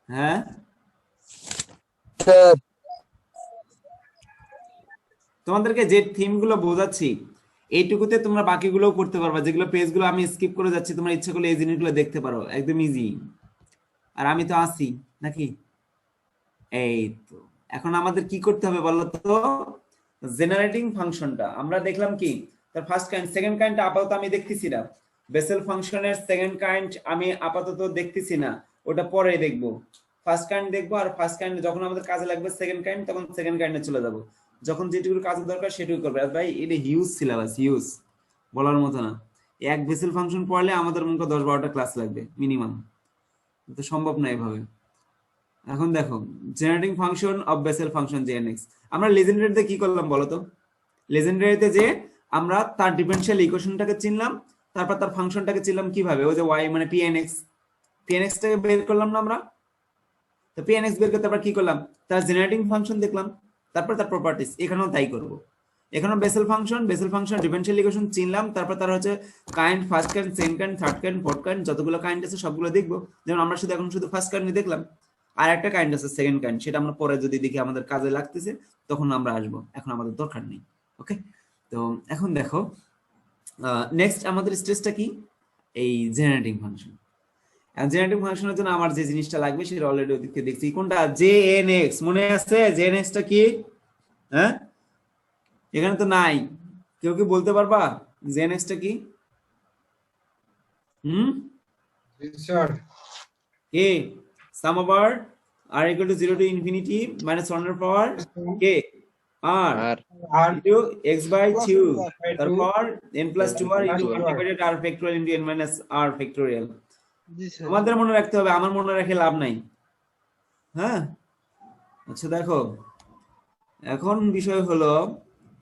হ্যাঁ, স্যার তোমাদেরকে যে থিম গুলো বোঝাচ্ছি এইটুকুতে তোমরা বাকিগুলো করতে পারবা, যেগুলো পেজগুলো আমি স্কিপ করে যাচ্ছি তোমরা ইচ্ছা করলে এই জিনিসগুলো দেখতে পারো, একদম ইজি। আর আমি তো আসি নাকি? এই তো, এখন আমাদের কি করতে হবে বলো তো? জেনারেটিং ফাংশনটা আমরা দেখলাম কি, তার ফার্স্ট কাইন্ড সেকেন্ড কাইন্ড আপাতত আমি দেখতেছি না, বেসেল ফাংশনের সেকেন্ড কাইন্ড আমি আপাতত দেখতেছি না, ওটা পরে দেখবো। ফার্স্ট কাইন্ড দেখবো, আর ফার্স্ট কাইন্ড যখন আমাদের কাজে লাগবে সেকেন্ড কাইন্ড, তখন সেকেন্ড কাইন্ডে চলে যাবো, যখন যেটুকু কাজের দরকার সেটুকু করবে। আর ভাই এটা হিউজ সিলেবাস, হিউজ, বলার মতো না। এক বেসেল ফাংশন পড়লে আমাদের মনে করো 10-12টা ক্লাস লাগবে মিনিমাম, তো সম্ভব না এভাবে। এখন দেখো generating function of Bessel function jnx, আমরা লেজেন্ডারিতে কি করলাম বলো তো? লেজেন্ডারিতে যে আমরা তার ডিফারেনশিয়াল ইকুয়েশনটাকে চিনলাম, তারপর তার ফাংশনটাকে চিনলাম কিভাবে, ওই যে y মানে pnx, pnx টাকে বের করলাম না আমরা, তো pnx বের করতে আমরা কি করলাম, তার জেনারেটিং ফাংশন দেখলাম, তারপর তার প্রপার্টিজ। এখানেও তাই করব, এখানেও বেসেল ফাংশন ডিফারেনশিয়াল ইকুয়েশন চিনলাম, তারপর তার হচ্ছে kind, first kind, second kind, third kind, fourth kind, যতগুলো কাইন্ড আছে সবগুলো দেখবো। যেমন আমরা এখন শুধু ফার্স্ট কাইন্ড দেখলাম, আর একটা কাইন্ড আছে সেকেন্ড কাইন্ড, সেটা আমরা পরে যদি দেখি আমাদের কাজে লাগতেছে তখন আমরা আসবো, এখন আমাদের দরকার নেই। ওকে, তো এখন দেখো নেক্সট আমাদের স্টেজটা কি? এই জেনারেটিং ফাংশন। জেনারেটিং ফাংশনের জন্য আমার যে জিনিসটা লাগবে সেটা অলরেডি ওদিকে দেখছি। কোনটা? jnx, মনে আছে jnx টা কি? হ্যাঁ, এখানে তো নাই, কেউ কি বলতে পারবা jnx টা কি? জি sir. a sum over r equal to 0 to infinity minus 1 এর পাওয়ার k r আর আর into x by 2 by তারপর n plus 2r into Plus 2r. 1 divided r factorial into n minus r factorial। জি sir আমাদের মনে রাখতে হবে, আমার মনে রাখে লাভ নাই। হ্যাঁ, আচ্ছা দেখো, এখন বিষয় হলো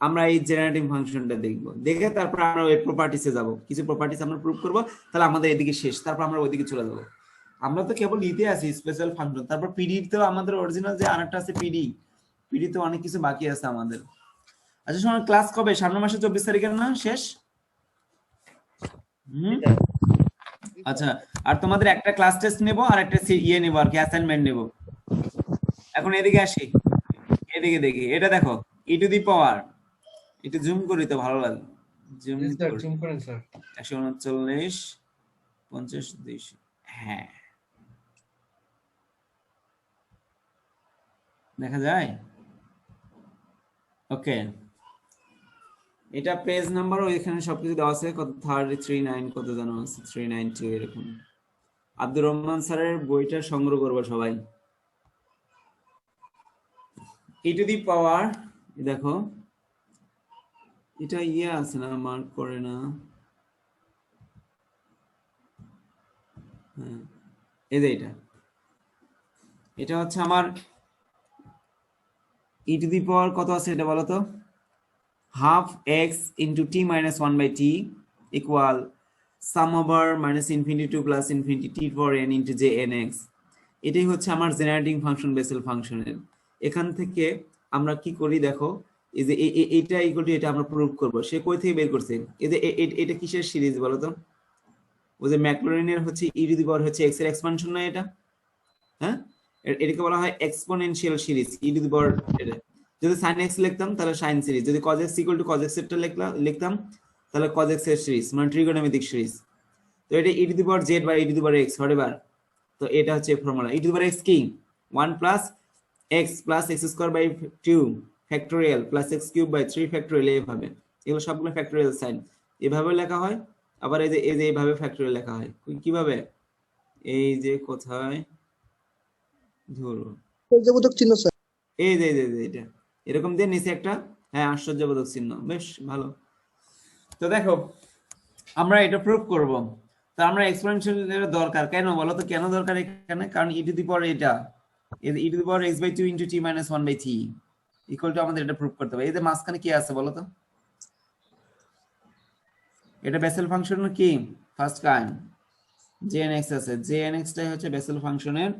আমরা এই জেনারেটিং ফাংশনটা দেখব, দেখে তারপর আমরা ওই প্রপার্টিসে যাব, কিছু প্রপার্টিস আমরা প্রুভ করব, তাহলে আমাদের এদিকে শেষ, তারপর আমরা ওইদিকে চলে যাব। আমরা তো কেবল ইতে আছি স্পেশাল ফাংশন, তারপর পিডি তো আমাদের অরিজিনাল যে আরেকটা আছে পিডি তো অনেক কিছু বাকি আছে আমাদের। আচ্ছা শোনো, ক্লাস কবে? সামনের মাসে 24 তারিখের না শেষ? আচ্ছা, আর তোমাদের একটা ক্লাস টেস্ট নেব আর একটা ইয়ে নেব আর কি, অ্যাসাইনমেন্ট নেব। এখন এদিকে আসি, এদিকে দেখি, এটা দেখো ই টু দি পাওয়ার, একটু জুম করি তো ভালো লাগে, জুম জি স্যার, জুম করেন স্যার। 139 50 200, হ্যাঁ দেখা যায়। ওকে, এটা পেজ নাম্বার ওইখানে সবকিছু দেওয়া আছে, কত 339 কত জানো আছে, 392 এরকম। আব্দুর রহমান স্যারের বইটা সংগ্রহ করবো সবাই। ই টু দি পাওয়ার, দেখো এটা ইয়ে আছে না, মার্ক করে না, হ্যাঁ এই যে এটা হচ্ছে আমার ই টু দি পাওয়ার কত আছে এটা বলো তো, half x into t minus 1 by t equal sum over minus infinity to plus infinity t for n into J n x. এটাই হচ্ছে আমার জেনারেটিং ফাংশন বেসেল ফাংশনের। এখান থেকে আমরা কি করি দেখো, এই যে এইটা ইকুয়াল টু এটা আমরা প্রুভ করব। সে কই থেকে বের করছে? এই যে এটা কিসের সিরিজ বলো তো? ওই যে ম্যাকলরিনের হচ্ছে ই টু দি পাওয়ার হচ্ছে এক্স এর এক্সপানশন না এটা? হ্যাঁ, এটাকে বলা হয় exponential series e to the power. যদি sin x লিখতাম তাহলে sin সিরিজ, যদি cos x equal to cos x এরটা লিখতাম তাহলে cos x এর সিরিজ, মানে ট্রিগোনোমেট্রিক সিরিজ। তো এটা e to the power z by e to the power x হরেবার। তো এটা হচ্ছে formula. E to the power x কি? 1 plus x plus x square by 2 factorial plus x cube by 3 factorial, এইভাবে এগুলো সবগুলো ফ্যাক্টোরিয়াল সাইন, এভাবে লেখা হয়। আবার এই যে এইভাবে ফ্যাক্টোরিয়াল লেখা হয় কিভাবে, এই যে কোথায় ধরো আশ্চর্যবোধক চিহ্ন স্যার এই যে এটা এরকম দিয়ে নিচে একটা, হ্যাঁ আশ্চর্যবোধক চিহ্ন, বেশ ভালো। তো দেখো আমরা এটা প্রুভ করব, তো আমরা এক্সপোনেনশিয়াল দরকার কেন বলো তো, কেন দরকার এখানে? কারণ ই টু দি পাওয়ার এটা e to the power x by 2 into t minus 1 by 3 equal to, আমাদের এটা প্রুভ করতে হবে। এই যে মাঝখানে কি আছে বলো তো, এটা বেসেল ফাংশনের কি ফার্স্ট কাইন্ড jnx আছে, jnx টাই হচ্ছে বেসেল ফাংশনের,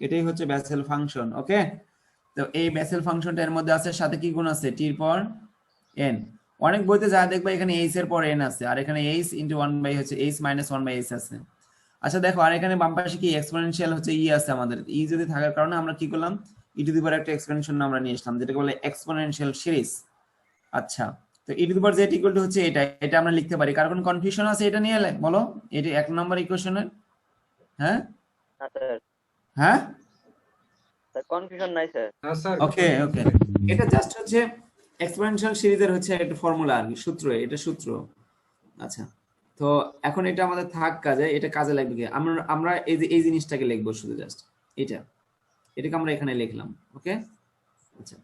এটাই হচ্ছে বেসেল ফাংশন। ওকে, তো এই বেসেল ফাংশনটা এর মধ্যে আছে, সাথে কি গুণ আছে, টির পর n। অনেক বইতে যা দেখবা এখানে h এর পর n আছে, আর এখানে h ইনটু 1 বাই হচ্ছে h মাইনাস 1 বাই h আছে। আচ্ছা দেখো, আর এখানে বাম পাশে কি এক্সপোনেনশিয়াল হচ্ছে ই আছে আমাদের, ই যদি থাকার কারণে আমরা কি করলাম, ই টু দি পাওয়ার একটা এক্সপেনশন আমরা নিয়ে আসলাম, যেটাকে বলে এক্সপোনেনশিয়াল সিরিজ। আচ্ছা, তো e to the power z equal to হচ্ছে এটা আমরা লিখতে পারি। কার কোনো কনফিউশন আছে এটা নিয়ে বলো? এটা 1 নম্বর ইকুয়েশনের, হ্যাঁ হ্যাঁ কনফিউশন নাই স্যার। হ্যাঁ স্যার। ওকে ওকে, এটা জাস্ট হচ্ছে এক্সপোনেনশিয়াল সিরিজের হচ্ছে একটা ফর্মুলা আর কি, সূত্র, এটা সূত্র। আচ্ছা, তো এখন এটা আমাদের থাক কাজে, এটা কাজে লাগবে কি, আমরা এই জিনিসটাকে লিখবো শুধু জাস্ট এটাকে আমরা এখানে লিখলাম। ওকে, আচ্ছা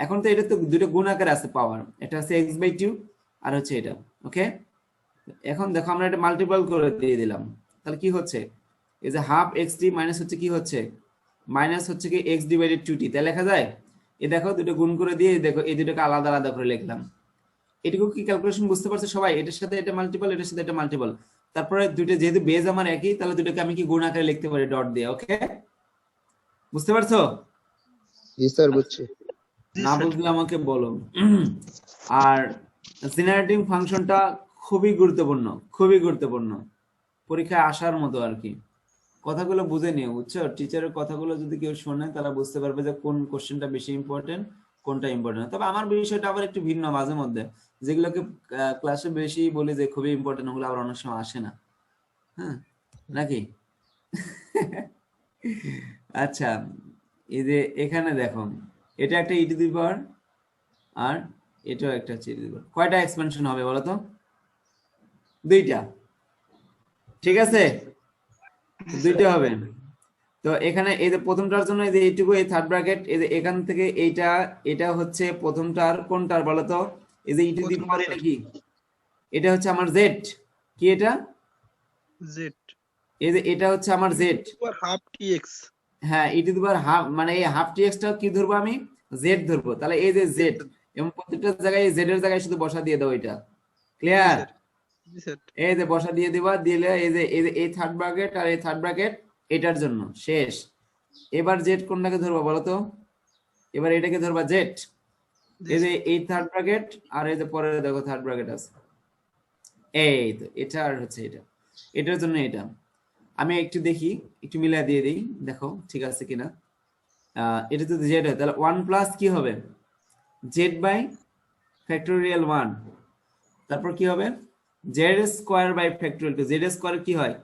এখন তো এটা তো দুটো গুণ আকারে আছে পাওয়ার, এটা হচ্ছে x বাই 2 আর হচ্ছে এটা। ওকে, এখন দেখো আমরা এটা মাল্টিপল করে দিয়ে দিলাম, তাহলে কি হচ্ছে, এই যে হাফ xt মাইনাস হচ্ছে কি হচ্ছে, মাইনাস হচ্ছে কি x ডিভাইডেড 2t, তাই লেখা যায়। এই দেখো দুটো গুণ করে দিয়ে দেখো এই দুটোকে আলাদা আলাদা করে লিখলাম। এটুকু কি ক্যালকুলেশন বুঝতে পারছো সবাই? এটার সাথে এটা মাল্টিপল, এটার সাথে এটা মাল্টিপল, তারপরে দুটো যেহেতু বেজ আমার একই, তাহলে দুটোকে আমি কি গুণ আকারে লিখতে পারি ডট দিয়ে। ওকে, বুঝতে পারছো? জি স্যার বুঝছি। না বুঝলে আমাকে বলো। আর জেনারেটিং ফাংশনটা খুবই গুরুত্বপূর্ণ, খুবই গুরুত্বপূর্ণ, পরীক্ষায় আসার মতো আর কি। কথাগুলো বুঝে নিও, বুঝছো? টিচারের কথাগুলো যদি কেউ শোনে তারা বুঝতে পারবে যে কোন কোশ্চেনটা বেশি ইম্পর্টেন্ট, কোনটা ইম্পর্টেন্ট। তবে আমার বিষয়টা আবার একটু ভিন্ন মাঝে মধ্যে, যেগুলোকে ক্লাসে বেশি বলি যে খুবই ইম্পর্টেন্ট, ওগুলো আবার অনেক সময় আসে না। হ্যাঁ, নাকি? আচ্ছা, এই যে এখানে দেখো, এটা একটা ই টু দি পাওয়ার, আর এটাও একটা হচ্ছে ই টু দি পাওয়ার। কয়টা এক্সপেনশন হবে বলো তো? দুইটা, ঠিক আছে, দুইটা হবে। তো এখানে এই যে প্রথমটার জন্য এই যে এইটুকু, এই থার্ড ব্র্যাকেট, এই যে এখান থেকে এইটা, এটা হচ্ছে প্রথমটার কোনটার বলো তো? এই যে ই টু দি পাওয়ার, এটা কি? এটা হচ্ছে আমার জেড। কি এটা? জেড এই যে এটা হচ্ছে আমার জেড। Half TX. হ্যাঁ, ই টু দি পাওয়ার হাফ, মানে এই হাফ টিএক্স টা কি ধরবো আমি? জেড ধরবো। তাহলে এই যে জেড, এবং প্রত্যেকটা জায়গায় জেড এর জায়গায় শুধু বসা দিয়ে দাও। এটা ক্লিয়ার? জি স্যার। এই যে বসা দিয়ে দিবা, দিলে এই যে এই থার্ড ব্র্যাকেট আর এই থার্ড ব্র্যাকেট এটার জন্য শেষ। এবার জেড কোনটাকে ধরবা বলো তো? এবার এটাকে ধরবা জেড। এই যে এই থার্ড ব্র্যাকেট আর এই যে পরে দেখো থার্ড ব্র্যাকেট আছে, এই তো এটা আর হচ্ছে এটা, এটার জন্য এটা। আমি একটু দেখি, একটু মিলাই দিয়ে দিই, দেখো ঠিক আছে কিনা। এটা যদি জেড হয় তাহলে 1 প্লাস কি হবে? Z by factorial 1। তারপর কি হবে? Z square by factorial 2। Z square কি হয়?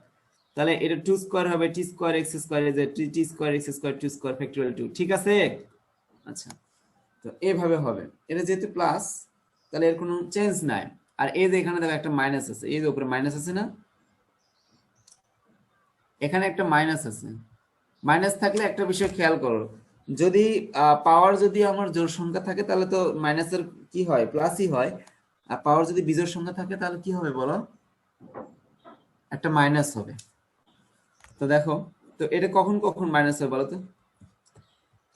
তাহলে এটা 2 স্কোয়ার হবে, টি স্কোয়ার এক্স স্কোয়ার, এই যে t square x square 2 square factorial 2। ঠিক আছে? আচ্ছা, তো এইভাবে হবে। এটা যেহেতু প্লাস, তাহলে এর কোনো চেঞ্জ নাই। আর এই যে এখানে দেখো একটা মাইনাস আছে, এই যে উপরে মাইনাস আছে না, এখানে একটা মাইনাস আছে। মাইনাস থাকলে একটা বিষয় খেয়াল করো, যদি পাওয়ার যদি আমার জোড় সংখ্যা থাকে তাহলে তো মাইনাসের কি হয়? প্লাসই হয়। আর পাওয়ার যদি বিজোড় সংখ্যা থাকে তাহলে কি হবে বলো? একটা মাইনাস হবে। তো দেখো, তো এটা কখন কখন মাইনাস হবে বলো তো?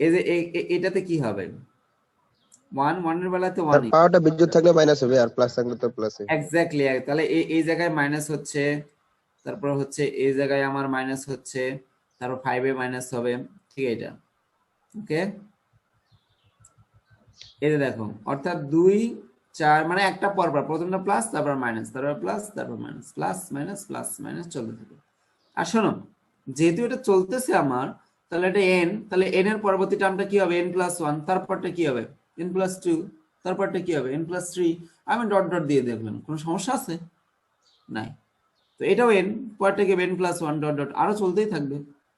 এই যে এটাতে কি হবে? 1 এর বেলায় তো 1, পাওয়ারটা বিদ্যুৎ থাকলে মাইনাস হবে, আর প্লাস থাকলে তো প্লাস হবে। এক্স্যাক্টলি। তাহলে এই জায়গায় মাইনাস হচ্ছে, তারপর হচ্ছে এই জায়গায় আমার মাইনাস হচ্ছে, তারপর 5 এ মাইনাস হবে। ঠিক আছে? এটা ওকে। এই যে দেখো, অর্থাৎ 2 4 মানে একটা পর পর, প্রথমটা প্লাস, তারপর মাইনাস, তারপর প্লাস, তারপর মাইনাস, প্লাস মাইনাস চলতে থাকে। আর শোনো, যেহেতু এটা চলতেছে আমার, তাহলে এটা n, তাহলে n এর পরবর্তী টার্মটা কি হবে? n প্লাস 1, তারপরটা কি হবে? n প্লাস 2, তারপরটা কি হবে? n plus 3। আমি ডট ডট দিয়ে দেখলাম, কোনো সমস্যা আছে? নাই। তো এটাও n, পরটা কি n প্লাস 1 ডট ডট, আরো চলতেই থাকবে,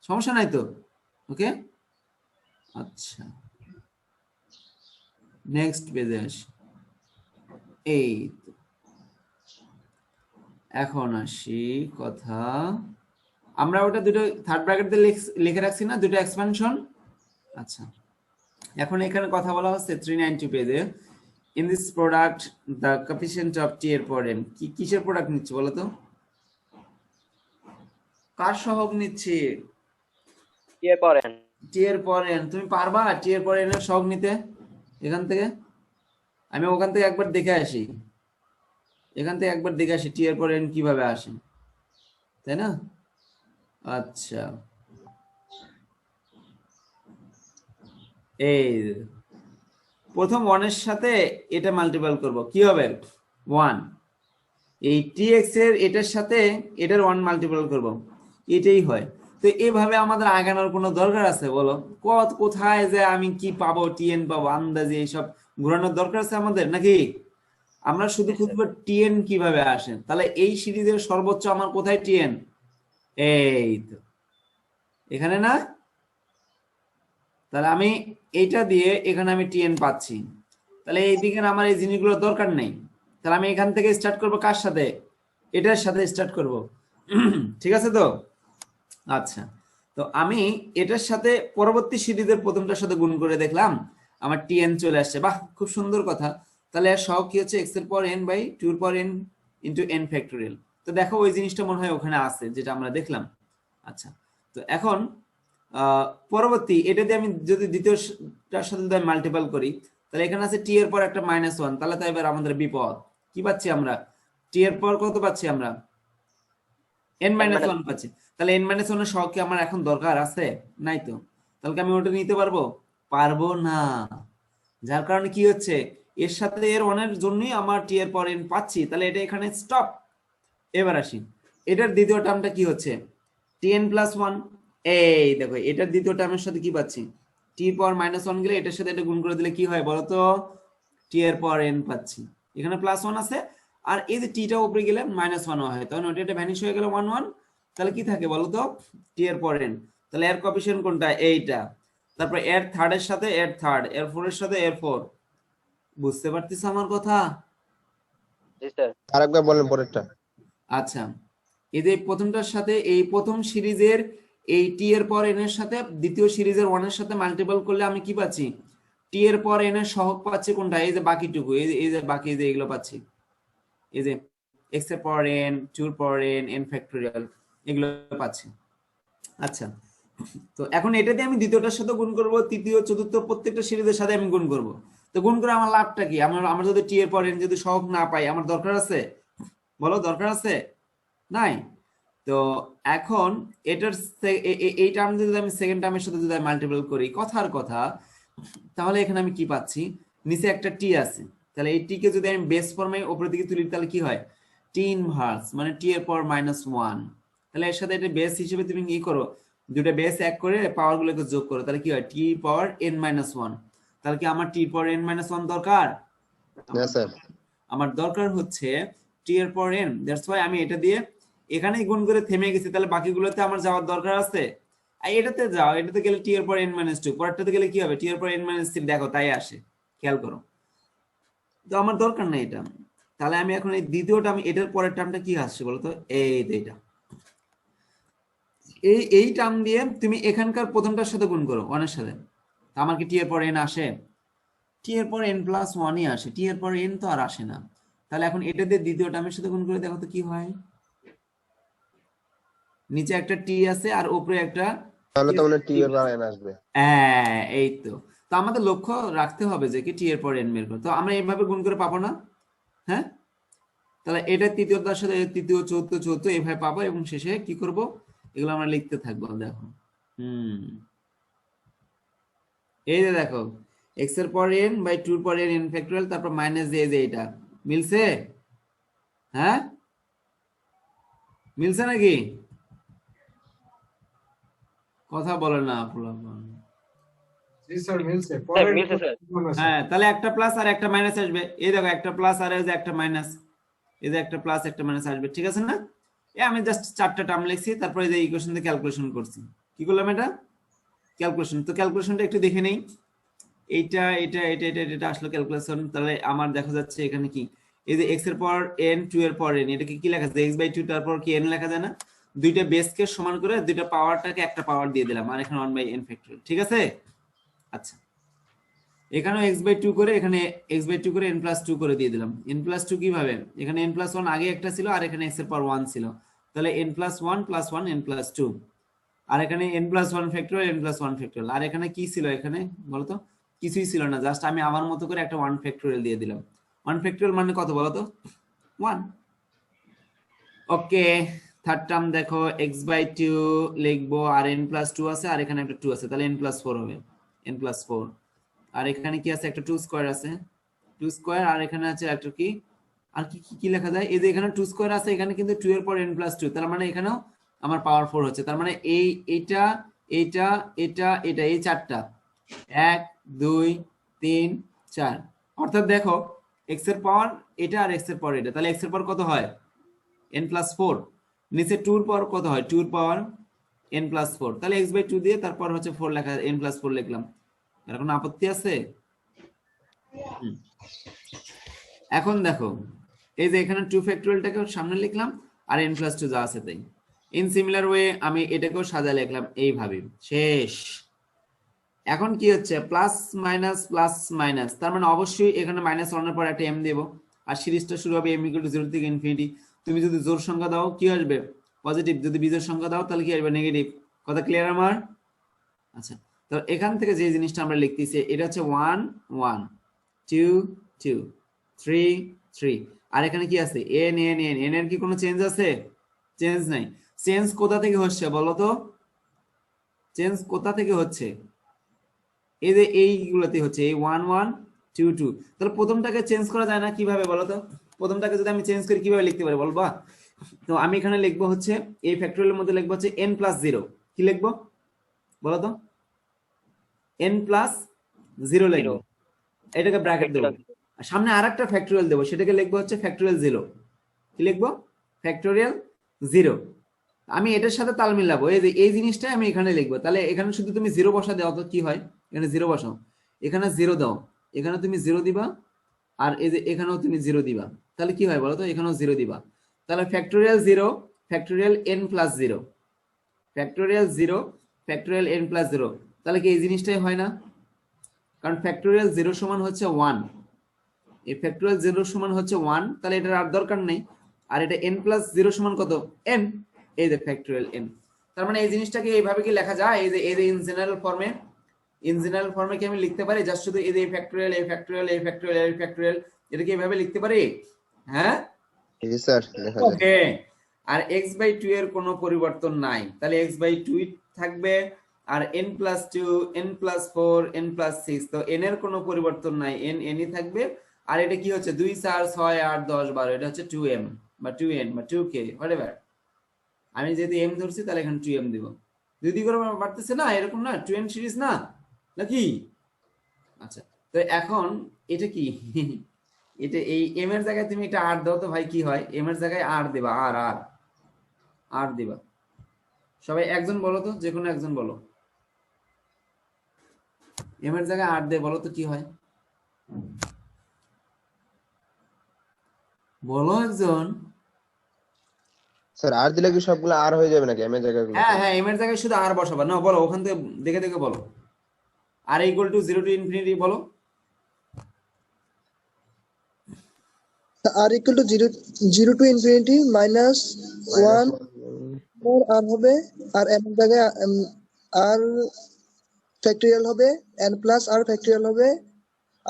সমস্যা নাই তো। ওকে, আচ্ছা, নেক্সট পেজে আসি। এই তো, এখন আসি কথা, আমরা ওটা দুটো থার্ড ব্র্যাকেট দিয়ে লিখে রাখছি না, দুটো এক্সপানশন। আচ্ছা, এখন এখানে কথা বলা হচ্ছে 392 পেজে, in this product the coefficient of t এর পর n। কি কিসের প্রোডাক্ট নিচ্ছে বলো তো? কার সহগ নিচ্ছে? টি এর পর n। টি এর পর n। তুমি পারবা টি এর পর n এর সহগ নিতে? এখান থেকে আমি ওখান থেকে একবার দেখে আসি, এখান থেকে একবার দেখে আসি টি এর পর n কিভাবে আসে, তাই না? আচ্ছা, এই প্রথম 1 এর সাথে এটা মাল্টিপল করব, কি হবে? 1। এই tx এর এটার সাথে এটার 1 মাল্টিপল করব, এটাই হয়। তো এইভাবে আমাদের আগানোর কোনো দরকার আছে বলো? কোথায় যে আমি কি পাবো, tn পাবো, আন্দাজে এইসব ঘোরানোর দরকার আছে আমাদের নাকি? আমরা শুধু খুঁজবো tn কিভাবে আসে। তাহলে এই সিরিজের সর্বোচ্চ আমার কোথায় tn? এই তো এখানে না? তাহলে আমি এইটা দিয়ে এখানে আমি tn পাচ্ছি, তাহলে এই দিকে আমার এই জিনিসগুলো দরকার নেই। তাহলে আমি এখান থেকে স্টার্ট করব কার সাথে? এটার সাথে স্টার্ট করব। ঠিক আছে তো? আচ্ছা, তো আমি এটার সাথে পরবর্তী সিরিজের প্রথমটার সাথে গুণ করে দেখলাম, আমার tn চলে আসছে। বাহ, খুব সুন্দর কথা। তাহলে এর সহগ কি হচ্ছে? x এর পর n বাই 2 এর পর n ইনটু n ফ্যাক্টোরিয়াল। তো দেখো ওই জিনিসটা মনে হয় ওখানে আছে, যেটা আমরা দেখলাম। আচ্ছা, তো এখন পরবর্তী এটা দিয়ে আমি যদি দ্বিতীয়টার সাথে যদি মাল্টিপল করি, তাহলে এখানে আছে টি এর পর একটা -1, তাহলে তো এবার আমাদের বিপদ। কি পাচ্ছি আমরা? টি এর পর কত পাচ্ছি আমরা? n-1 পাচ্ছি। তাহলে n-1 এর সহগ কি আমার এখন দরকার আছে? নাই তো। তাহলে কি আমি ওটা নিতে পারবো? পারবো না। যার কারণে কি হচ্ছে, এর সাথে এর 1 এর জন্যই আমার টি এর পর n পাচ্ছি, তাহলে এটা এখানে স্টপ। এবার আসি, এটার দ্বিতীয় টার্মটা কি হচ্ছে? tn plus 1। এই দেখো, এটার দ্বিতীয় টার্মের সাথে কি পাচ্ছি? টি এর পাওয়ার -1 গেলে এটার সাথে এটা গুণ করে দিলে কি হয় বলতো, টি এর পাওয়ার n পাচ্ছি, এখানে +1 আছে, আর এই যে টিটা উপরে গেলে -1 হয়, তখন ওটা এটা ভ্যানিশ হয়ে গেল 1 1, তাহলে কি থাকে বলতো, টি এর পাওয়ার n। তাহলে এর কোএফিসিয়েন্ট কোনটা, এইটা। তারপর এর থার্ডের সাথে এর থার্ড, এর ফোরের সাথে এর ফোর। বুঝতে পারতিস আমার কথা? জি স্যার। আরেকবার বলেন পরেরটা। আচ্ছা, এই যে প্রথমটার সাথে এই প্রথম সিরিজের এই টি এর পর এন এর সাথে দ্বিতীয় সিরিজের 1 এর সাথে মাল্টিপল করলে আমি কি পাচ্ছি, টি এর পর এন এর সহগ পাচ্ছি কোনটা, এই যে বাকিটুকু, এই যে বাকি যে এগুলো পাচ্ছি, এই যে এক্স এর পর এন, 2 এর পর এন, এন ফ্যাক্টোরিয়াল, এগুলো পাচ্ছি। আচ্ছা, তো এখন এটা দিয়ে আমি দ্বিতীয়টার সাথে গুণ করব, তৃতীয় চতুর্থ প্রত্যেকটা সিরিজের সাথে আমি গুণ করব। তো গুণ করে আমার লাভটা কি, আমার যদি টি এর পর এন যদি সহগ না পাই, আমার দরকার আছে বলো, দরকার আছে নাই? তো এখন এটার এই টার্ম যদি আমি সেকেন্ড টার্মের সাথে যদি মাল্টিপল করি, কথার কথা, তাহলে এখানে আমি কি পাচ্ছি, নিচে একটা টি আছে, তাহলে এই টি কে যদি আমি বেস ফর্মে উপরের দিকে তুলি, তাহলে কি হয়, টি ইনভার্স মানে টি এর পাওয়ার -1। তাহলে এর সাথে এটা বেস হিসেবে তুমি কি করো, দুটো বেস এক করে পাওয়ার গুলোকে যোগ করো, তাহলে কি হয়, টি পাওয়ার n-1। তাহলে কি আমার টি পাওয়ার n-1 দরকার? হ্যাঁ স্যার। আমার দরকার হচ্ছে টি এর পাওয়ার n। দ্যাটস ওয়াই আমি এটা দিয়ে এখানেই গুণ করে থেমে গেছি। তাহলে বাকিগুলোতে আমার যাওয়ার দরকার আছে, আর এটাতে যাও, এটাতে গেলে টি এর পাওয়ার n-2, পরেরটাতে গেলে কি হবে, টি এর পাওয়ার n-3। দেখো তাই আসে, খেয়াল করো। তো আমার দরকার নেই এটা। তাহলে আমি এখন এই দ্বিতীয়টা, আমি এটার পরের টার্মটা কি আসছে বলতো, এইটা, এই টার্ম দিয়ে তুমি এখানকার প্রথমটার সাথে গুণ করো 1 এর সাথে, আমার কি টি এর পর n আসে, টি এর পর n+1ই আসে, টি এর পর n তো আর আসে না। তাহলে এখন এটা দিয়ে দ্বিতীয় টার্মের সাথে গুণ করে দেখো তো কি হয়, নিচে একটা টি আছে আর উপরে একটা, তাহলে তো মানে টি এর পাওয়ার n আসবে। হ্যাঁ এই তো। তো আমাদের লক্ষ্য রাখতে হবে যে কি টি এর পর n বের করে। তো আমরা এইভাবে গুণ করে পাবো না, হ্যাঁ? তাহলে এটা তৃতীয়টার সাথে তৃতীয়, চতুর্থ এইভাবে পাবো, এবং শেষে কি করব, এগুলো আমরা লিখতে থাকবো। দেখো, এই যে দেখো, x এর পর n বাই 2 এর পর n ফ্যাক্টরিয়াল, তারপর মাইনাস দিয়ে যে এটা মিলছে, হ্যাঁ মিলছে নাকি? কথা বলে না আপনারা। জি স্যার মিলছে। স্যার মিলছে স্যার। হ্যাঁ, তাহলে একটা প্লাস আর একটা মাইনাস আসবে। এই দেখো, একটা প্লাস আর এই যে একটা মাইনাস, এই যে একটা প্লাস একটা মাইনাস আসবে, ঠিক আছে না? আমি জাস্ট 4টা টার্ম লিখছি, তারপরে এই যে ইকুয়েশন দিয়ে ক্যালকুলেশন করছি। কি করলাম, এটা ক্যালকুলেশন। তো ক্যালকুলেশনটা একটু দেখে নেই, এইটা এটা এটা এটা এটা আসলে ক্যালকুলেশন। তাহলে আমার দেখা যাচ্ছে এখানে কি, এই যে x এর পর n, 2 এর পর n, এটাকে কি লেখা যায়, x/2, তারপর কি n লেখা যায় না? দুইটা বেসকে সমান করে দুইটা পাওয়ারটাকে একটা পাওয়ার দিয়ে দিলাম, আর এখানে 1/n ফ্যাক্টরিয়াল, ঠিক আছে? আচ্ছা, এখানেও x/2 করে, এখানে x/2 করে n+2 করে দিয়ে দিলাম। n+2 কিভাবে, এখানে n+1 আগে একটা ছিল, আর এখানে x এর পর 1 ছিল, তাহলে n+1 + 1 n+2, আর এখানে n+1 ফ্যাক্টরিয়াল, n+1 ফ্যাক্টরিয়াল, আর এখানে কি ছিল, এখানে বলতো কিছুই ছিল না, জাস্ট আমি আমার মতো করে একটা 1 ফ্যাক্টরিয়াল দিয়ে দিলাম। 1 ফ্যাক্টরিয়াল মানে কত বলতো, 1। ওকে, থার্ড টার্ম দেখো, x/2 লিখবো, আর n+2 আছে, আর এখানে একটা 2 আছে, তাহলে n+4 হবে, n+4। আর এখানে কি আছে, একটা 2 স্কয়ার আছে, 2 স্কয়ার, আর এখানে আছে একটা কি, আর কি কি লেখা যায়, এই যে এখানে 2 স্কয়ার আছে, এখানে কিন্তু 2 এর পর n+2, তার মানে এখানেও আমার পাওয়ার 4 হচ্ছে। তার মানে এইটা এটা এটা এটা এই চারটা, 1 2 3 4, অর্থাৎ দেখো x এর পাওয়ার এটা আর x এর পাওয়ার এটা, তাহলে x এর পাওয়ার কত হয়, n+4। নিচে 2 এর পাওয়ার কত হয়, 2 এর পাওয়ার n+4, তাহলে x/2 দিয়ে তারপর হচ্ছে 4 লেখা, n+4 লিখলাম। এর কোনো আপত্তি আছে? এখন দেখো, এই যে এখানে 2 ফ্যাক্টরিয়ালটাকে সামনে লিখলাম, আর n+2 যা আছে তাই। ইন সিমিলার ওয়ে আমি এটাকেও সাজা লিখলাম এইভাবে, শেষ। এখন কি হচ্ছে, প্লাস মাইনাস, তার মানে অবশ্যই এখানে -1 এর পর একটা m দেব, আর সিরিজটা শুরু হবে m = 0 থেকে ইনফিনিটি। তুমি যদি জোড় সংখ্যা দাও কি আসবে, পজিটিভ, যদি বিজোড় সংখ্যা দাও তাহলে কি আসবে, নেগেটিভ। কথা ক্লিয়ার আমার? আচ্ছা, তো এখান থেকে যে জিনিসটা আমরা লিখতেছি, এটা হচ্ছে 1 1 2 2 3 3, আর এখানে কি আছে, n n n, n এর কি কোনো চেঞ্জ আছে? চেঞ্জ নাই। চেঞ্জ কোথা থেকে হচ্ছে বলো তো, চেঞ্জ কোথা থেকে হচ্ছে, এই যে এইগুলোতে হচ্ছে, এই 1 1 2 2। তাহলে প্রথমটাকে চেঞ্জ করা যায় না কিভাবে বলো তো, প্রথমটাকে যদি আমি চেঞ্জ করি কিভাবে লিখতে পারি বলবা? তো আমি এখানে লিখবো হচ্ছে, এই ফ্যাক্টরিয়ালের মধ্যে লিখবো হচ্ছে n+0, কি লিখবো বলো তো, n প্লাস 0 লিখবো, এটাকে ব্র্যাকেট দেবো, আর সামনে আরেকটা ফ্যাক্টোরিয়াল দেবো, সেটাকে লিখবো হচ্ছে ফ্যাক্টোরিয়াল 0। কি লিখবো? ফ্যাক্টোরিয়াল 0। আমি এটার সাথে তাল মিলাবো, এই যে এই জিনিসটাই আমি এখানে লিখবো। তাহলে এখানে শুধু তুমি 0 বসা দাও, তো কি হয়, এখানে 0 বসাও, এখানে 0 দাও, এখানে তুমি 0 দিবা, আর এই যে এখানেও তুমি 0 দিবা। তাহলে কি হয় বলো তো, এখানেও 0 দিবা। তাহলে factorial 0 factorial n plus 0, factorial 0 factorial n plus 0। তাহলে কি এই জিনিসটাই হয় না? কারণ ফ্যাক্টোরিয়াল 0 সমান হচ্ছে 1, এই ফ্যাক্টোরিয়াল 0 সমান হচ্ছে 1, তাহলে এটার আর দরকার নেই। আর এটা n প্লাস 0 সমান কত? n, এই যে ফ্যাক্টোরিয়াল n। তার মানে এই জিনিসটাকে এইভাবে কি লেখা যায়, এই যে ইন জেনারেল ফর্মে, ইন জেনারেল ফর্মে কি আমি লিখতে পারি জাস্ট শুধু এই যে ফ্যাক্টোরিয়াল এই ফ্যাক্টোরিয়াল এই ফ্যাক্টোরিয়াল এই ফ্যাক্টোরিয়াল, এটা কি এইভাবে লিখতে পারি? হ্যাঁ, জি স্যার, লেখা যায়। ওকে। আর x/2 এর কোনো পরিবর্তন নাই, তাহলে x/2 থাকবে, আর n plus 2 n plus 4 n plus 6, তো n এর কোনো পরিবর্তন নাই, n nই থাকবে। আর এটা কি হচ্ছে 2 4 6 8 10 12, এটা হচ্ছে 2m বা 2n বা 2k হোয়াটএভার। আমি যেহেতু m ধরছি তাহলে এখানে 2m দিব। দুই দিক করে বাড়তেছে না, এরকম না 2n সিরিজ না নাকি? আচ্ছা, তো এখন এটা কি এটা এই m এর জায়গায় তুমি এটা r দাও তো ভাই, কি হয়, m এর জায়গায় r দিবা, r r r দিবা। সবাই একজন বলো তো, যে কোনো একজন বলো, m এর জায়গায় r দিয়ে বলো তো কি হয়, বলো একজন। স্যার আর দিলে কি সবগুলো আর হয়ে যাবে নাকি এম এর জায়গাগুলো? হ্যাঁ হ্যাঁ, m এর জায়গায় শুধু r বসাবা না, বলো ওখান থেকে দেখে দেখে বলো। r equal to 0 to infinity বলো। r equal to 0 to infinity minus 1 more r হবে, আর n এর জায়গায় r ফ্যাক্টরিয়াল হবে, n প্লাস r ফ্যাক্টরিয়াল হবে,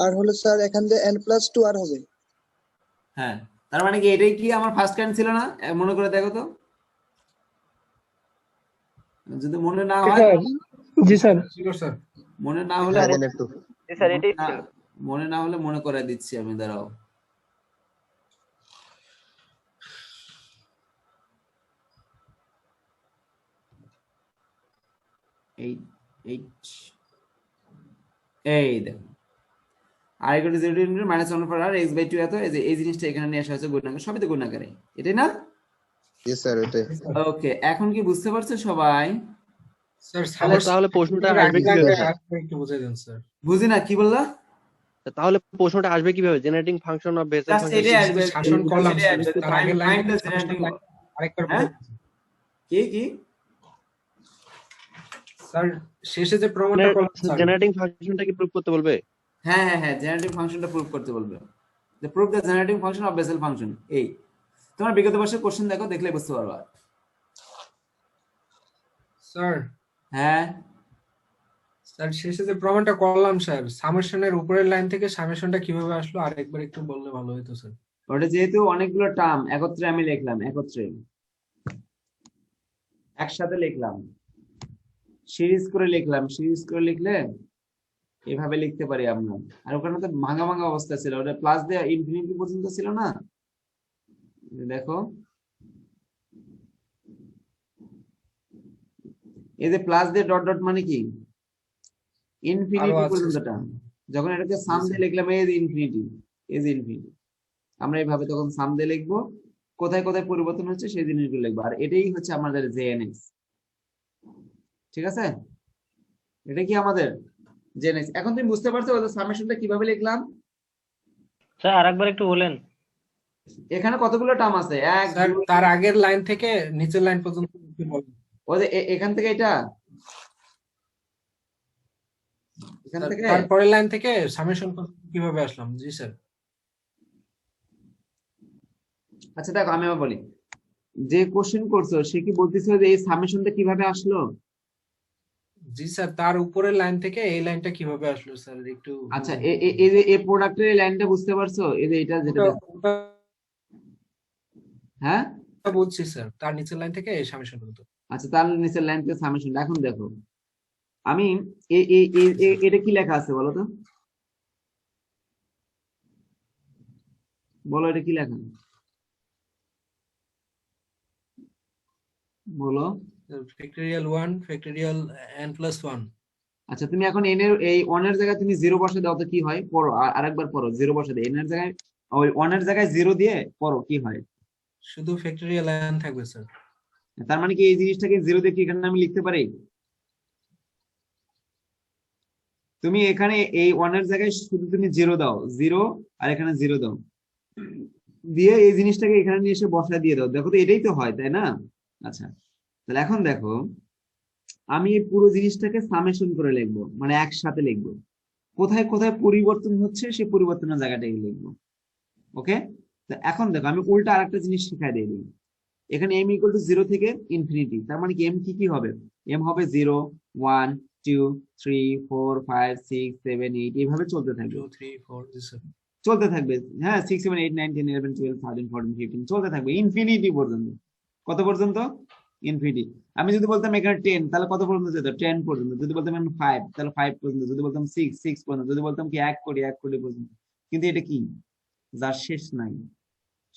আর হলো স্যার এখান থেকে n প্লাস 2r হবে। হ্যাঁ, তার মানে কি এটাই কি আমার ফার্স্ট কারেন্ট ছিল না? মনে করে দেখো তো, যদি মনে না হয়, জি স্যার ছিল স্যার। মনে না হলে হ্যাঁ, দেন একটু। স্যার এটাই ছিল। মনে না হলে মনে করে দিচ্ছি আমি, দাঁড়াও। এই দেখো, r equal to 0 to infinity minus 1 for r x/2 এত, এই যে এই জিনিসটা এখানে নিয়ে আসা হয়েছে গুণাকার, সবই তো গুণাকারে, এটাই না? জি স্যার, ওইটাই। ওকে, এখন কি বুঝতে পারছো সবাই? স্যার তাহলে প্রশ্নটা আসবে কিভাবে স্যার? একটু বুঝিয়ে দেন স্যার। বুঝি না, কি বললা? তাহলে প্রশ্নটা আসবে কিভাবে? Generating function of Bessel just function. এটাই আসবে, শাসন করলাম এটাই স্যার, আসবে, তার আগের লাইন find the generating, আরেকবার হ্যাঁ? কি কি স্যার শেষে যে প্রমাণটা করলাম স্যার, জেনারেটিং ফাংশনটা কি প্রুফ করতে বলবে? হ্যাঁ হ্যাঁ হ্যাঁ, জেনারেটিভ ফাংশনটা প্রুফ করতে বলবে। The proof the generating function of Bessel function. এই তোমার বিগত বর্ষের কোশ্চেন দেখো, দেখলে বুঝতে পারবা। স্যার হ্যাঁ স্যার শেষে যে প্রমাণটা করলাম স্যার, সামেশনের উপরের লাইন থেকে সামেশনটা কিভাবে আসলো আরেকবার একটু বললে ভালো হতো স্যার। ওটা যেহেতু অনেকগুলো টার্ম একত্রে আমি লিখলাম, একসাথে লিখলাম, সিরিজ করে লিখলাম, সিরিজ করে লিখলে এভাবে লিখতে পারি আমরা। আর ওখানে তো ভাঙা ভাঙা অবস্থা ছিল, ওটা প্লাস দিয়ে ইনফিনিটি পর্যন্ত ছিল না, দেখো এই যে প্লাস দিয়ে ডট ডট মানে কি ইনফিনিটি পর্যন্ত টার্ম। যখন এটাকে সাম দিয়ে লিখলাম, এই যে ইনফিনিটি, এই যে ইনফিনিটি, আমরা এইভাবে তখন সাম দিয়ে লিখবো, কোথায় কোথায় পরিবর্তন হচ্ছে সেই জিনিসগুলো লিখবো। আর এটাই হচ্ছে আমাদের জেএনএক্স, ঠিক আছে? এটা কি আমাদের জেএনএক্স। এখন তুমি বুঝতে পারছো ওদের সামেশনটা কিভাবে লিখলাম? স্যার আরেকবার একটু বলেন। এখানে কতগুলো টার্ম আছে? এক, স্যার দুই, তার আগের লাইন থেকে নিচের লাইন পর্যন্ত কি বলবেন? ওই যে এখান থেকে এটা, এখান থেকে তারপরের লাইন থেকে সামেশন কিভাবে আসলাম? জি স্যার। আচ্ছা দেখো, আমি আবার বলি, যে কোশ্চেন করছো সে কি বলতেছে যে এই সামেশনটা কিভাবে আসলো? জি স্যার, তার উপরের লাইন থেকে এই লাইনটা কিভাবে আসলো স্যার একটু। আচ্ছা, এই যে এই প্রোডাক্টের এই লাইনটা বুঝতে পারছো? এই যে এটা যেটা, হ্যাঁ বুঝছি স্যার, তার নিচের লাইন থেকে এই সামেশন পর্যন্ত। আচ্ছা, তার নিচের লাইন থেকে সামেশন। এখন দেখো আমি এটা কি লেখা আছে বলো তো, বলো এটা কি লেখা, বলো। Factorial 1 factorial n plus 1। আচ্ছা তুমি এখন n এর এই 1 এর জায়গায় তুমি 0 বসে দাও তো কি হয়, পড়ো আরেকবার পড়ো, 0 বসে দাও n এর জায়গায়, ওই 1 এর জায়গায় 0 দিয়ে পড়ো কি হয়। শুধু ফ্যাক্টরিয়াল n থাকবে স্যার। তার মানে কি এই জিনিসটাকে 0 দিয়ে কি এখানে আমি লিখতে পারি? তুমি এখানে এই 1 এর জায়গায় শুধু তুমি 0 দাও, 0 আর এখানে 0 দাও, দিয়ে এই জিনিসটাকে এখানে নিয়ে এসে বসায় দিয়ে দাও, দেখো তো এটাই তো হয় তাই না? আচ্ছা তাহলে এখন দেখো আমি এই পুরো জিনিসটাকে সামেশন করে লিখবো, মানে একসাথে লিখবো, কোথায় কোথায় পরিবর্তন হচ্ছে সেই পরিবর্তনের জায়গাটাই লিখবো। ওকে, তো এখন দেখো আমি উল্টা আরেকটা জিনিস শিখাই দিয়ে দিই। এখানে m ইকুয়াল টু 0 থেকে ইনফিনিটি, তার মানে কি m কি কি হবে? m হবে 0 1 2 3 4 5 6 7 8 এইভাবে চলতে থাকবে, 2 3 4 জি স্যার। চলতে থাকবে। হ্যাঁ 6 7 8 9 10 11 12 13 14 15 চলতে থাকবে ইনফিনিটি পর্যন্ত। কত পর্যন্ত? ইনফিনিটি। আমি যদি বলতাম এখানে 10 তাহলে কত পর্যন্ত যেত? 10 পর্যন্ত। যদি বলতাম এখানে 5 তাহলে 5 পর্যন্ত। যদি বলতাম 6 6 পর্যন্ত। যদি বলতাম কি 1 কোটি পর্যন্ত। কিন্তু এটা কি, যার শেষ নাই,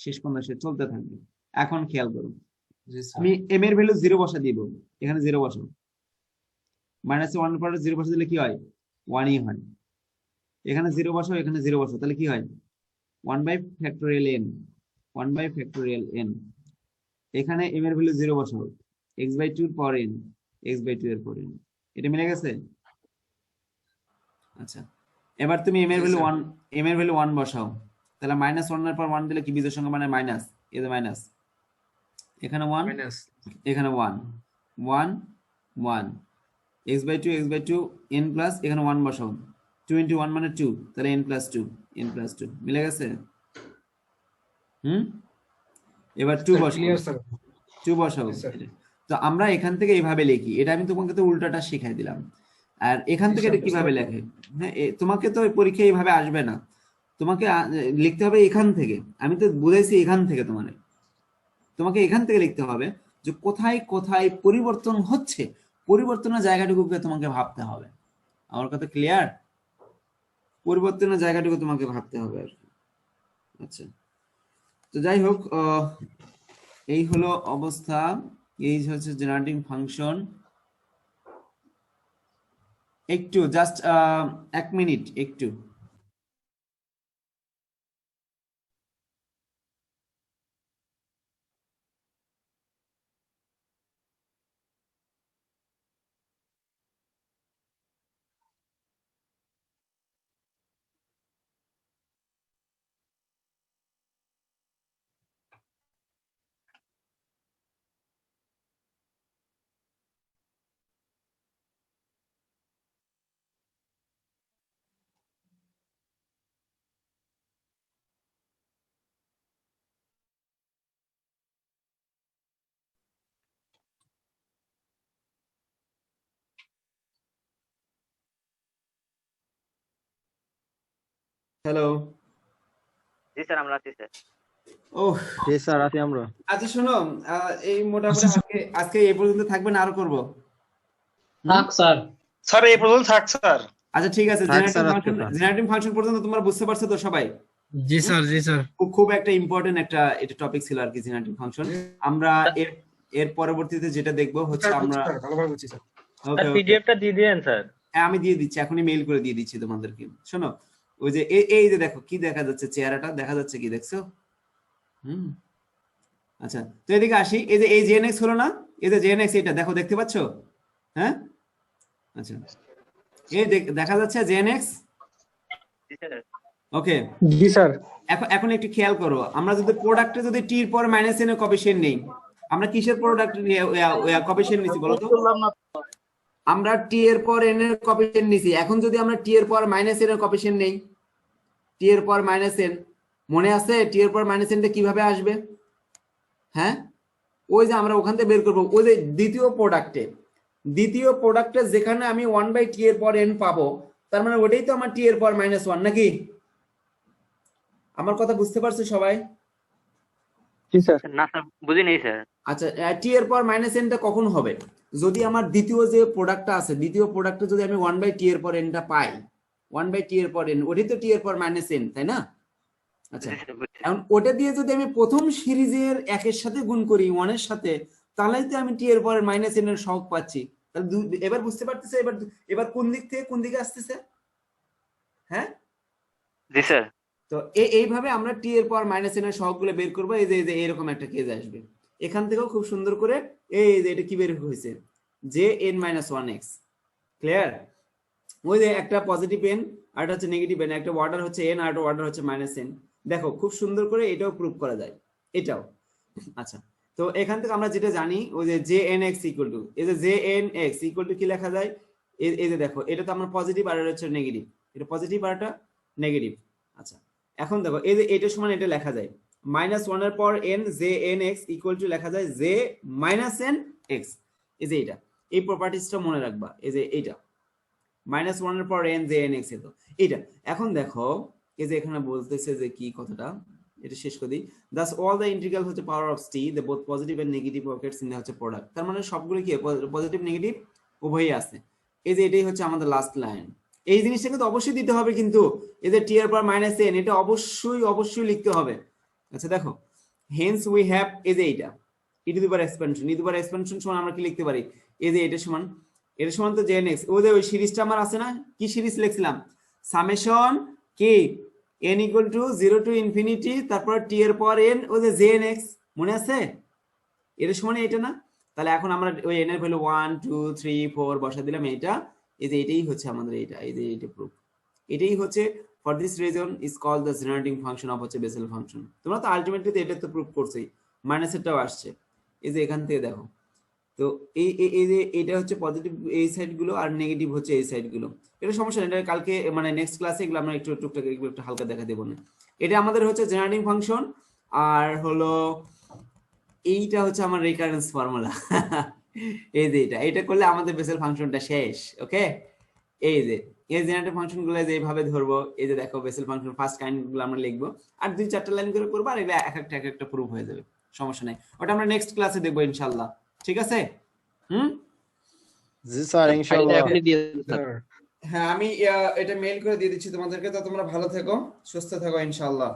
শেষ পর্যন্ত সে চলতে থাকবে। এখন খেয়াল করুন, জি স্যার। আমি m এর ভ্যালু 0 বসা দিব, এখানে 0 বসাও, মাইনাস 1 পরে 0 বসা দিলে কি হয়? 1ই হয়। এখানে 0 বসাও, এখানে 0 বসাও, তাহলে কি হয়? 1 by factorial n, 1 by factorial n। এখানে m এর ভ্যালু 0 বসাও, x বাই 2 এর পর n, x বাই 2 এর পর n। এটা মিলে গেছে? আচ্ছা এবার তুমি m এর ভ্যালু 1, m এর ভ্যালু 1 বসাও, তাহলে মাইনাস 1 এর পর 1 দিলে কি বিজোড় সংখ্যা মানে মাইনাস, এই যে মাইনাস, এখানে 1 মাইনাস, এখানে 1 1 1, x বাই 2 n প্লাস এখানে 1 বসাও, 2 ইনটু 1 মানে 2, তাহলে n প্লাস 2 মিলে গেছে? এবার 2 বসাও, ক্লিয়ার স্যার। 2 বসাও। তো আমরা এখান থেকে এইভাবে লিখি, এটা আমি তোমাকে তো উল্টাটা শিখাই দিলাম। আর এখান থেকে এটা কিভাবে লেখে, হ্যাঁ তোমাকে তো পরীক্ষা এইভাবে আসবে না, তোমাকে লিখতে হবে এখান থেকে। আমি তো বুঝাইছি এখান থেকে, তোমাকে এখান থেকে লিখতে হবে যে কোথায় কোথায় পরিবর্তন হচ্ছে, পরিবর্তনের জায়গাটুকুকে তোমাকে ভাবতে হবে। আমার কথা ক্লিয়ার? পরিবর্তনের জায়গাটুকু তোমাকে ভাবতে হবে আর কি। আচ্ছা তো যাই হোক, এই হলো অবস্থা, এই হচ্ছে জেনারেটিং ফাংশন। একটু জাস্ট 1 মিনিট একটু। হ্যালো, জি স্যার, আমরা আছি স্যার। ওহ জি স্যার আছি আমরা। আচ্ছা শোনো, এই মোটামুটি আজকে এই পর্যন্ত থাকবে না, আরো করবো? থাক স্যার। স্যার এই পর্যন্ত থাক স্যার। আচ্ছা ঠিক আছে, থাক স্যার, আজকে থাক। জেনারেটিং ফাংশন পর্যন্ত তোমরা বুঝতে পারছো তো সবাই? জি স্যার, জি স্যার। খুব একটা ইম্পর্টেন্ট একটা এটা টপিক ছিল আর কি, জেনারেটিং ফাংশন। আমরা এর পরবর্তীতে যেটা দেখবো হচ্ছে আমরা, ভালোভাবে বুঝছি স্যার। ওকে পিডিএফটা দিয়ে দিয়েন স্যার। হ্যাঁ আমি দিয়ে দিচ্ছি, এখনই মেইল করে দিয়ে দিচ্ছি তোমাদেরকে। শোনো, ওই যে এই যে দেখো কি দেখা যাচ্ছে, চেহারাটা দেখা যাচ্ছে কি, দেখছো? আচ্ছা তো এদিকে আসি, এই যে এই জেএনএক্স হলো না, এই যে জেএনএক্স, এটা দেখো, দেখতে পাচ্ছো? হ্যাঁ আচ্ছা, এই দেখা যাচ্ছে জেএনএক্স। জি স্যার। ওকে জি স্যার। এখন একটু খেয়াল করো, আমরা যদি প্রোডাক্টে যদি টি এর পর মাইনাস এন এর কোএফিশিয়েন্ট নেই, আমরা কিসের প্রোডাক্ট কোএফিশিয়েন্ট নিছি বলো তো? আমরা টি এর পর এন এর কোএফিশিয়েন্ট নিছি। এখন যদি আমরা টি এর পর মাইনাস এন এর কোএফিশিয়েন্ট নেই, টি এর পর মাইনাস এন, মনে আছে টি এর পর মাইনাস এনটা কিভাবে আসবে? হ্যাঁ ওই যে আমরা ওখান থেকে বের করবো, ওই যে দ্বিতীয় প্রোডাক্টে যেখানে আমি 1/t এর পর n পাবো, তার মানে ওটাই তো আমার t এর পর -1 নাকি? আমার কথা বুঝতে পারছো সবাই? জি স্যার। না স্যার, বুঝি নেই স্যার। আচ্ছা t এর পর -n টা কখন হবে? যদি আমার দ্বিতীয় যে প্রোডাক্টটা আছে, দ্বিতীয় প্রোডাক্টে যদি আমি 1/t এর পর n টা পাই, 1/t এর পর n, ওটাই তো t এর পর -n, তাই না? আচ্ছা এখন ওটা দিয়ে যদি আমি প্রথম সিরিজের 1 এর সাথে গুণ করি 1 এর সাথে, তাহলে তো আমি t এর পর -n এর সহগ পাচ্ছি, তাহলে এবার বুঝতে পারতেছে এবার এবার কোন দিক থেকে কোন দিকে আসতেছে? হ্যাঁ, জি স্যার। তো এইভাবে আমরা টি এর পাওয়ার মাইনাস এন এর সহগগুলো বের করবো। এই যে এরকম একটা কেস আসবে। এখান থেকেও খুব সুন্দর করে এই যে এটা কি বের হয়েছে, J N minus one x. Clear? ওই যে একটা পজিটিভ এন আর একটা হচ্ছে নেগেটিভ এন, একটা অর্ডার হচ্ছে এন আর একটা অর্ডার হচ্ছে মাইনাস এন। দেখো খুব সুন্দর করে এটাও প্রুভ করা যায়, এটাও। আচ্ছা, তো এখান থেকে আমরা যেটা জানি ওই যে J n x equal two, এই যে J n x equal two কি লেখা যায়, এই যে দেখো এটা তো আমরা পজিটিভ আর এটা হচ্ছে নেগেটিভ, এটা পজিটিভ আর এটা নেগেটিভ। আচ্ছা, এখন দেখো এই যে এটা সমান এটা লেখা যায় মাইনাস ওয়ান এর পর N J n x equal two লেখা যায় জে মাইনাস এন এক্স। এই যে এটা, এই প্রপার্টিসটা মনে রাখবা, এই যে এইটা মাইনাস ওয়ান এর পর এন জে এন এক্স এতো এইটা। এখন দেখো এই যে এখানে বলতেছে যে কি কথাটা, এটা শেষ করে দিই। দাস অল দ্য ইন্টিগ্রাল হচ্ছে power of t, the both positive and negative pockets in হচ্ছে প্রোডাক্ট। তার মানে সবগুলো কি পজিটিভ নেগেটিভ উভয়ই আছে। এই যে এটাই হচ্ছে আমাদের লাস্ট লাইন। এই জিনিসটা কিন্তু অবশ্যই দিতে হবে, কিন্তু এই যে টি এর পাওয়ার মাইনাস এন এটা অবশ্যই লিখতে হবে। আচ্ছা দেখো, হেন্স উই হ্যাভ এই যে এইটা ই টু দি পাওয়ার এক্সপেনশন সমান আমরা কি লিখতে পারি, এই যে এটা সমান তো জেন এক্স। ওই যে ওই সিরিজটা আমার আছে না, কি সিরিজ লিখছিলাম, সামেশন কি n equal to 0 to infinity তারপর টি এর পাওয়ার n ওই যে জেন এক্স, মনে আছে? এর সমান এটা না? তাহলে এখন আমরা ওই n এর ভ্যালু 1 2 3 4 বসা দিলাম। এটা এই যে এটাই হচ্ছে আমাদের এইটা, এই যে এটা প্রুফ। এটাই হচ্ছে for this reason is called the generating function of হচ্ছে বেসেল ফাংশন। তোমরা তো আলটিমেটলি এটা তো প্রুফ করছেই, মাইনাসেরটাও আসছে এই যে এখান থেকে দেখো। তো এই যে এটা হচ্ছে পজিটিভ এই সাইড গুলো আর নেগেটিভ হচ্ছে এই সাইড গুলো। এটা সমস্যা নেই, এটা কালকে মানে নেক্সট ক্লাসে এগুলো আমরা একটু টুকটাক একটু হালকা দেখা দেবো না। এটা আমাদের হচ্ছে জেনারেটিং ফাংশন, আর হলো এইটা হচ্ছে আমার রিকারেন্স ফর্মুলা। এই যে এটা করলে আমাদের বেসেল ফাংশনটা শেষ। ওকে, এই যে এই জেনারেটিং ফাংশন গুলো যে এইভাবে ধরবো, এই যে দেখো বেসেল ফাংশন ফার্স্ট কাইন্ড গুলো আমরা লিখবো আর 2-4টা লাইন করে করবো, আর এগুলো এক একটা প্রুফ হয়ে যাবে, সমস্যা নাই। ওটা আমরা নেক্সট ক্লাসে দেখবো ইনশাআল্লাহ। ঠিক আছে? জি স্যার ফাইলটা ইনশাআল্লাহ। এখনই দিয়ে দেন স্যার। হ্যাঁ, আমি এটা মেইল করে দিয়ে দিচ্ছি তোমাদেরকে। তো তোমরা ভালো থেকো, সুস্থ থাকো ইনশাআল্লাহ।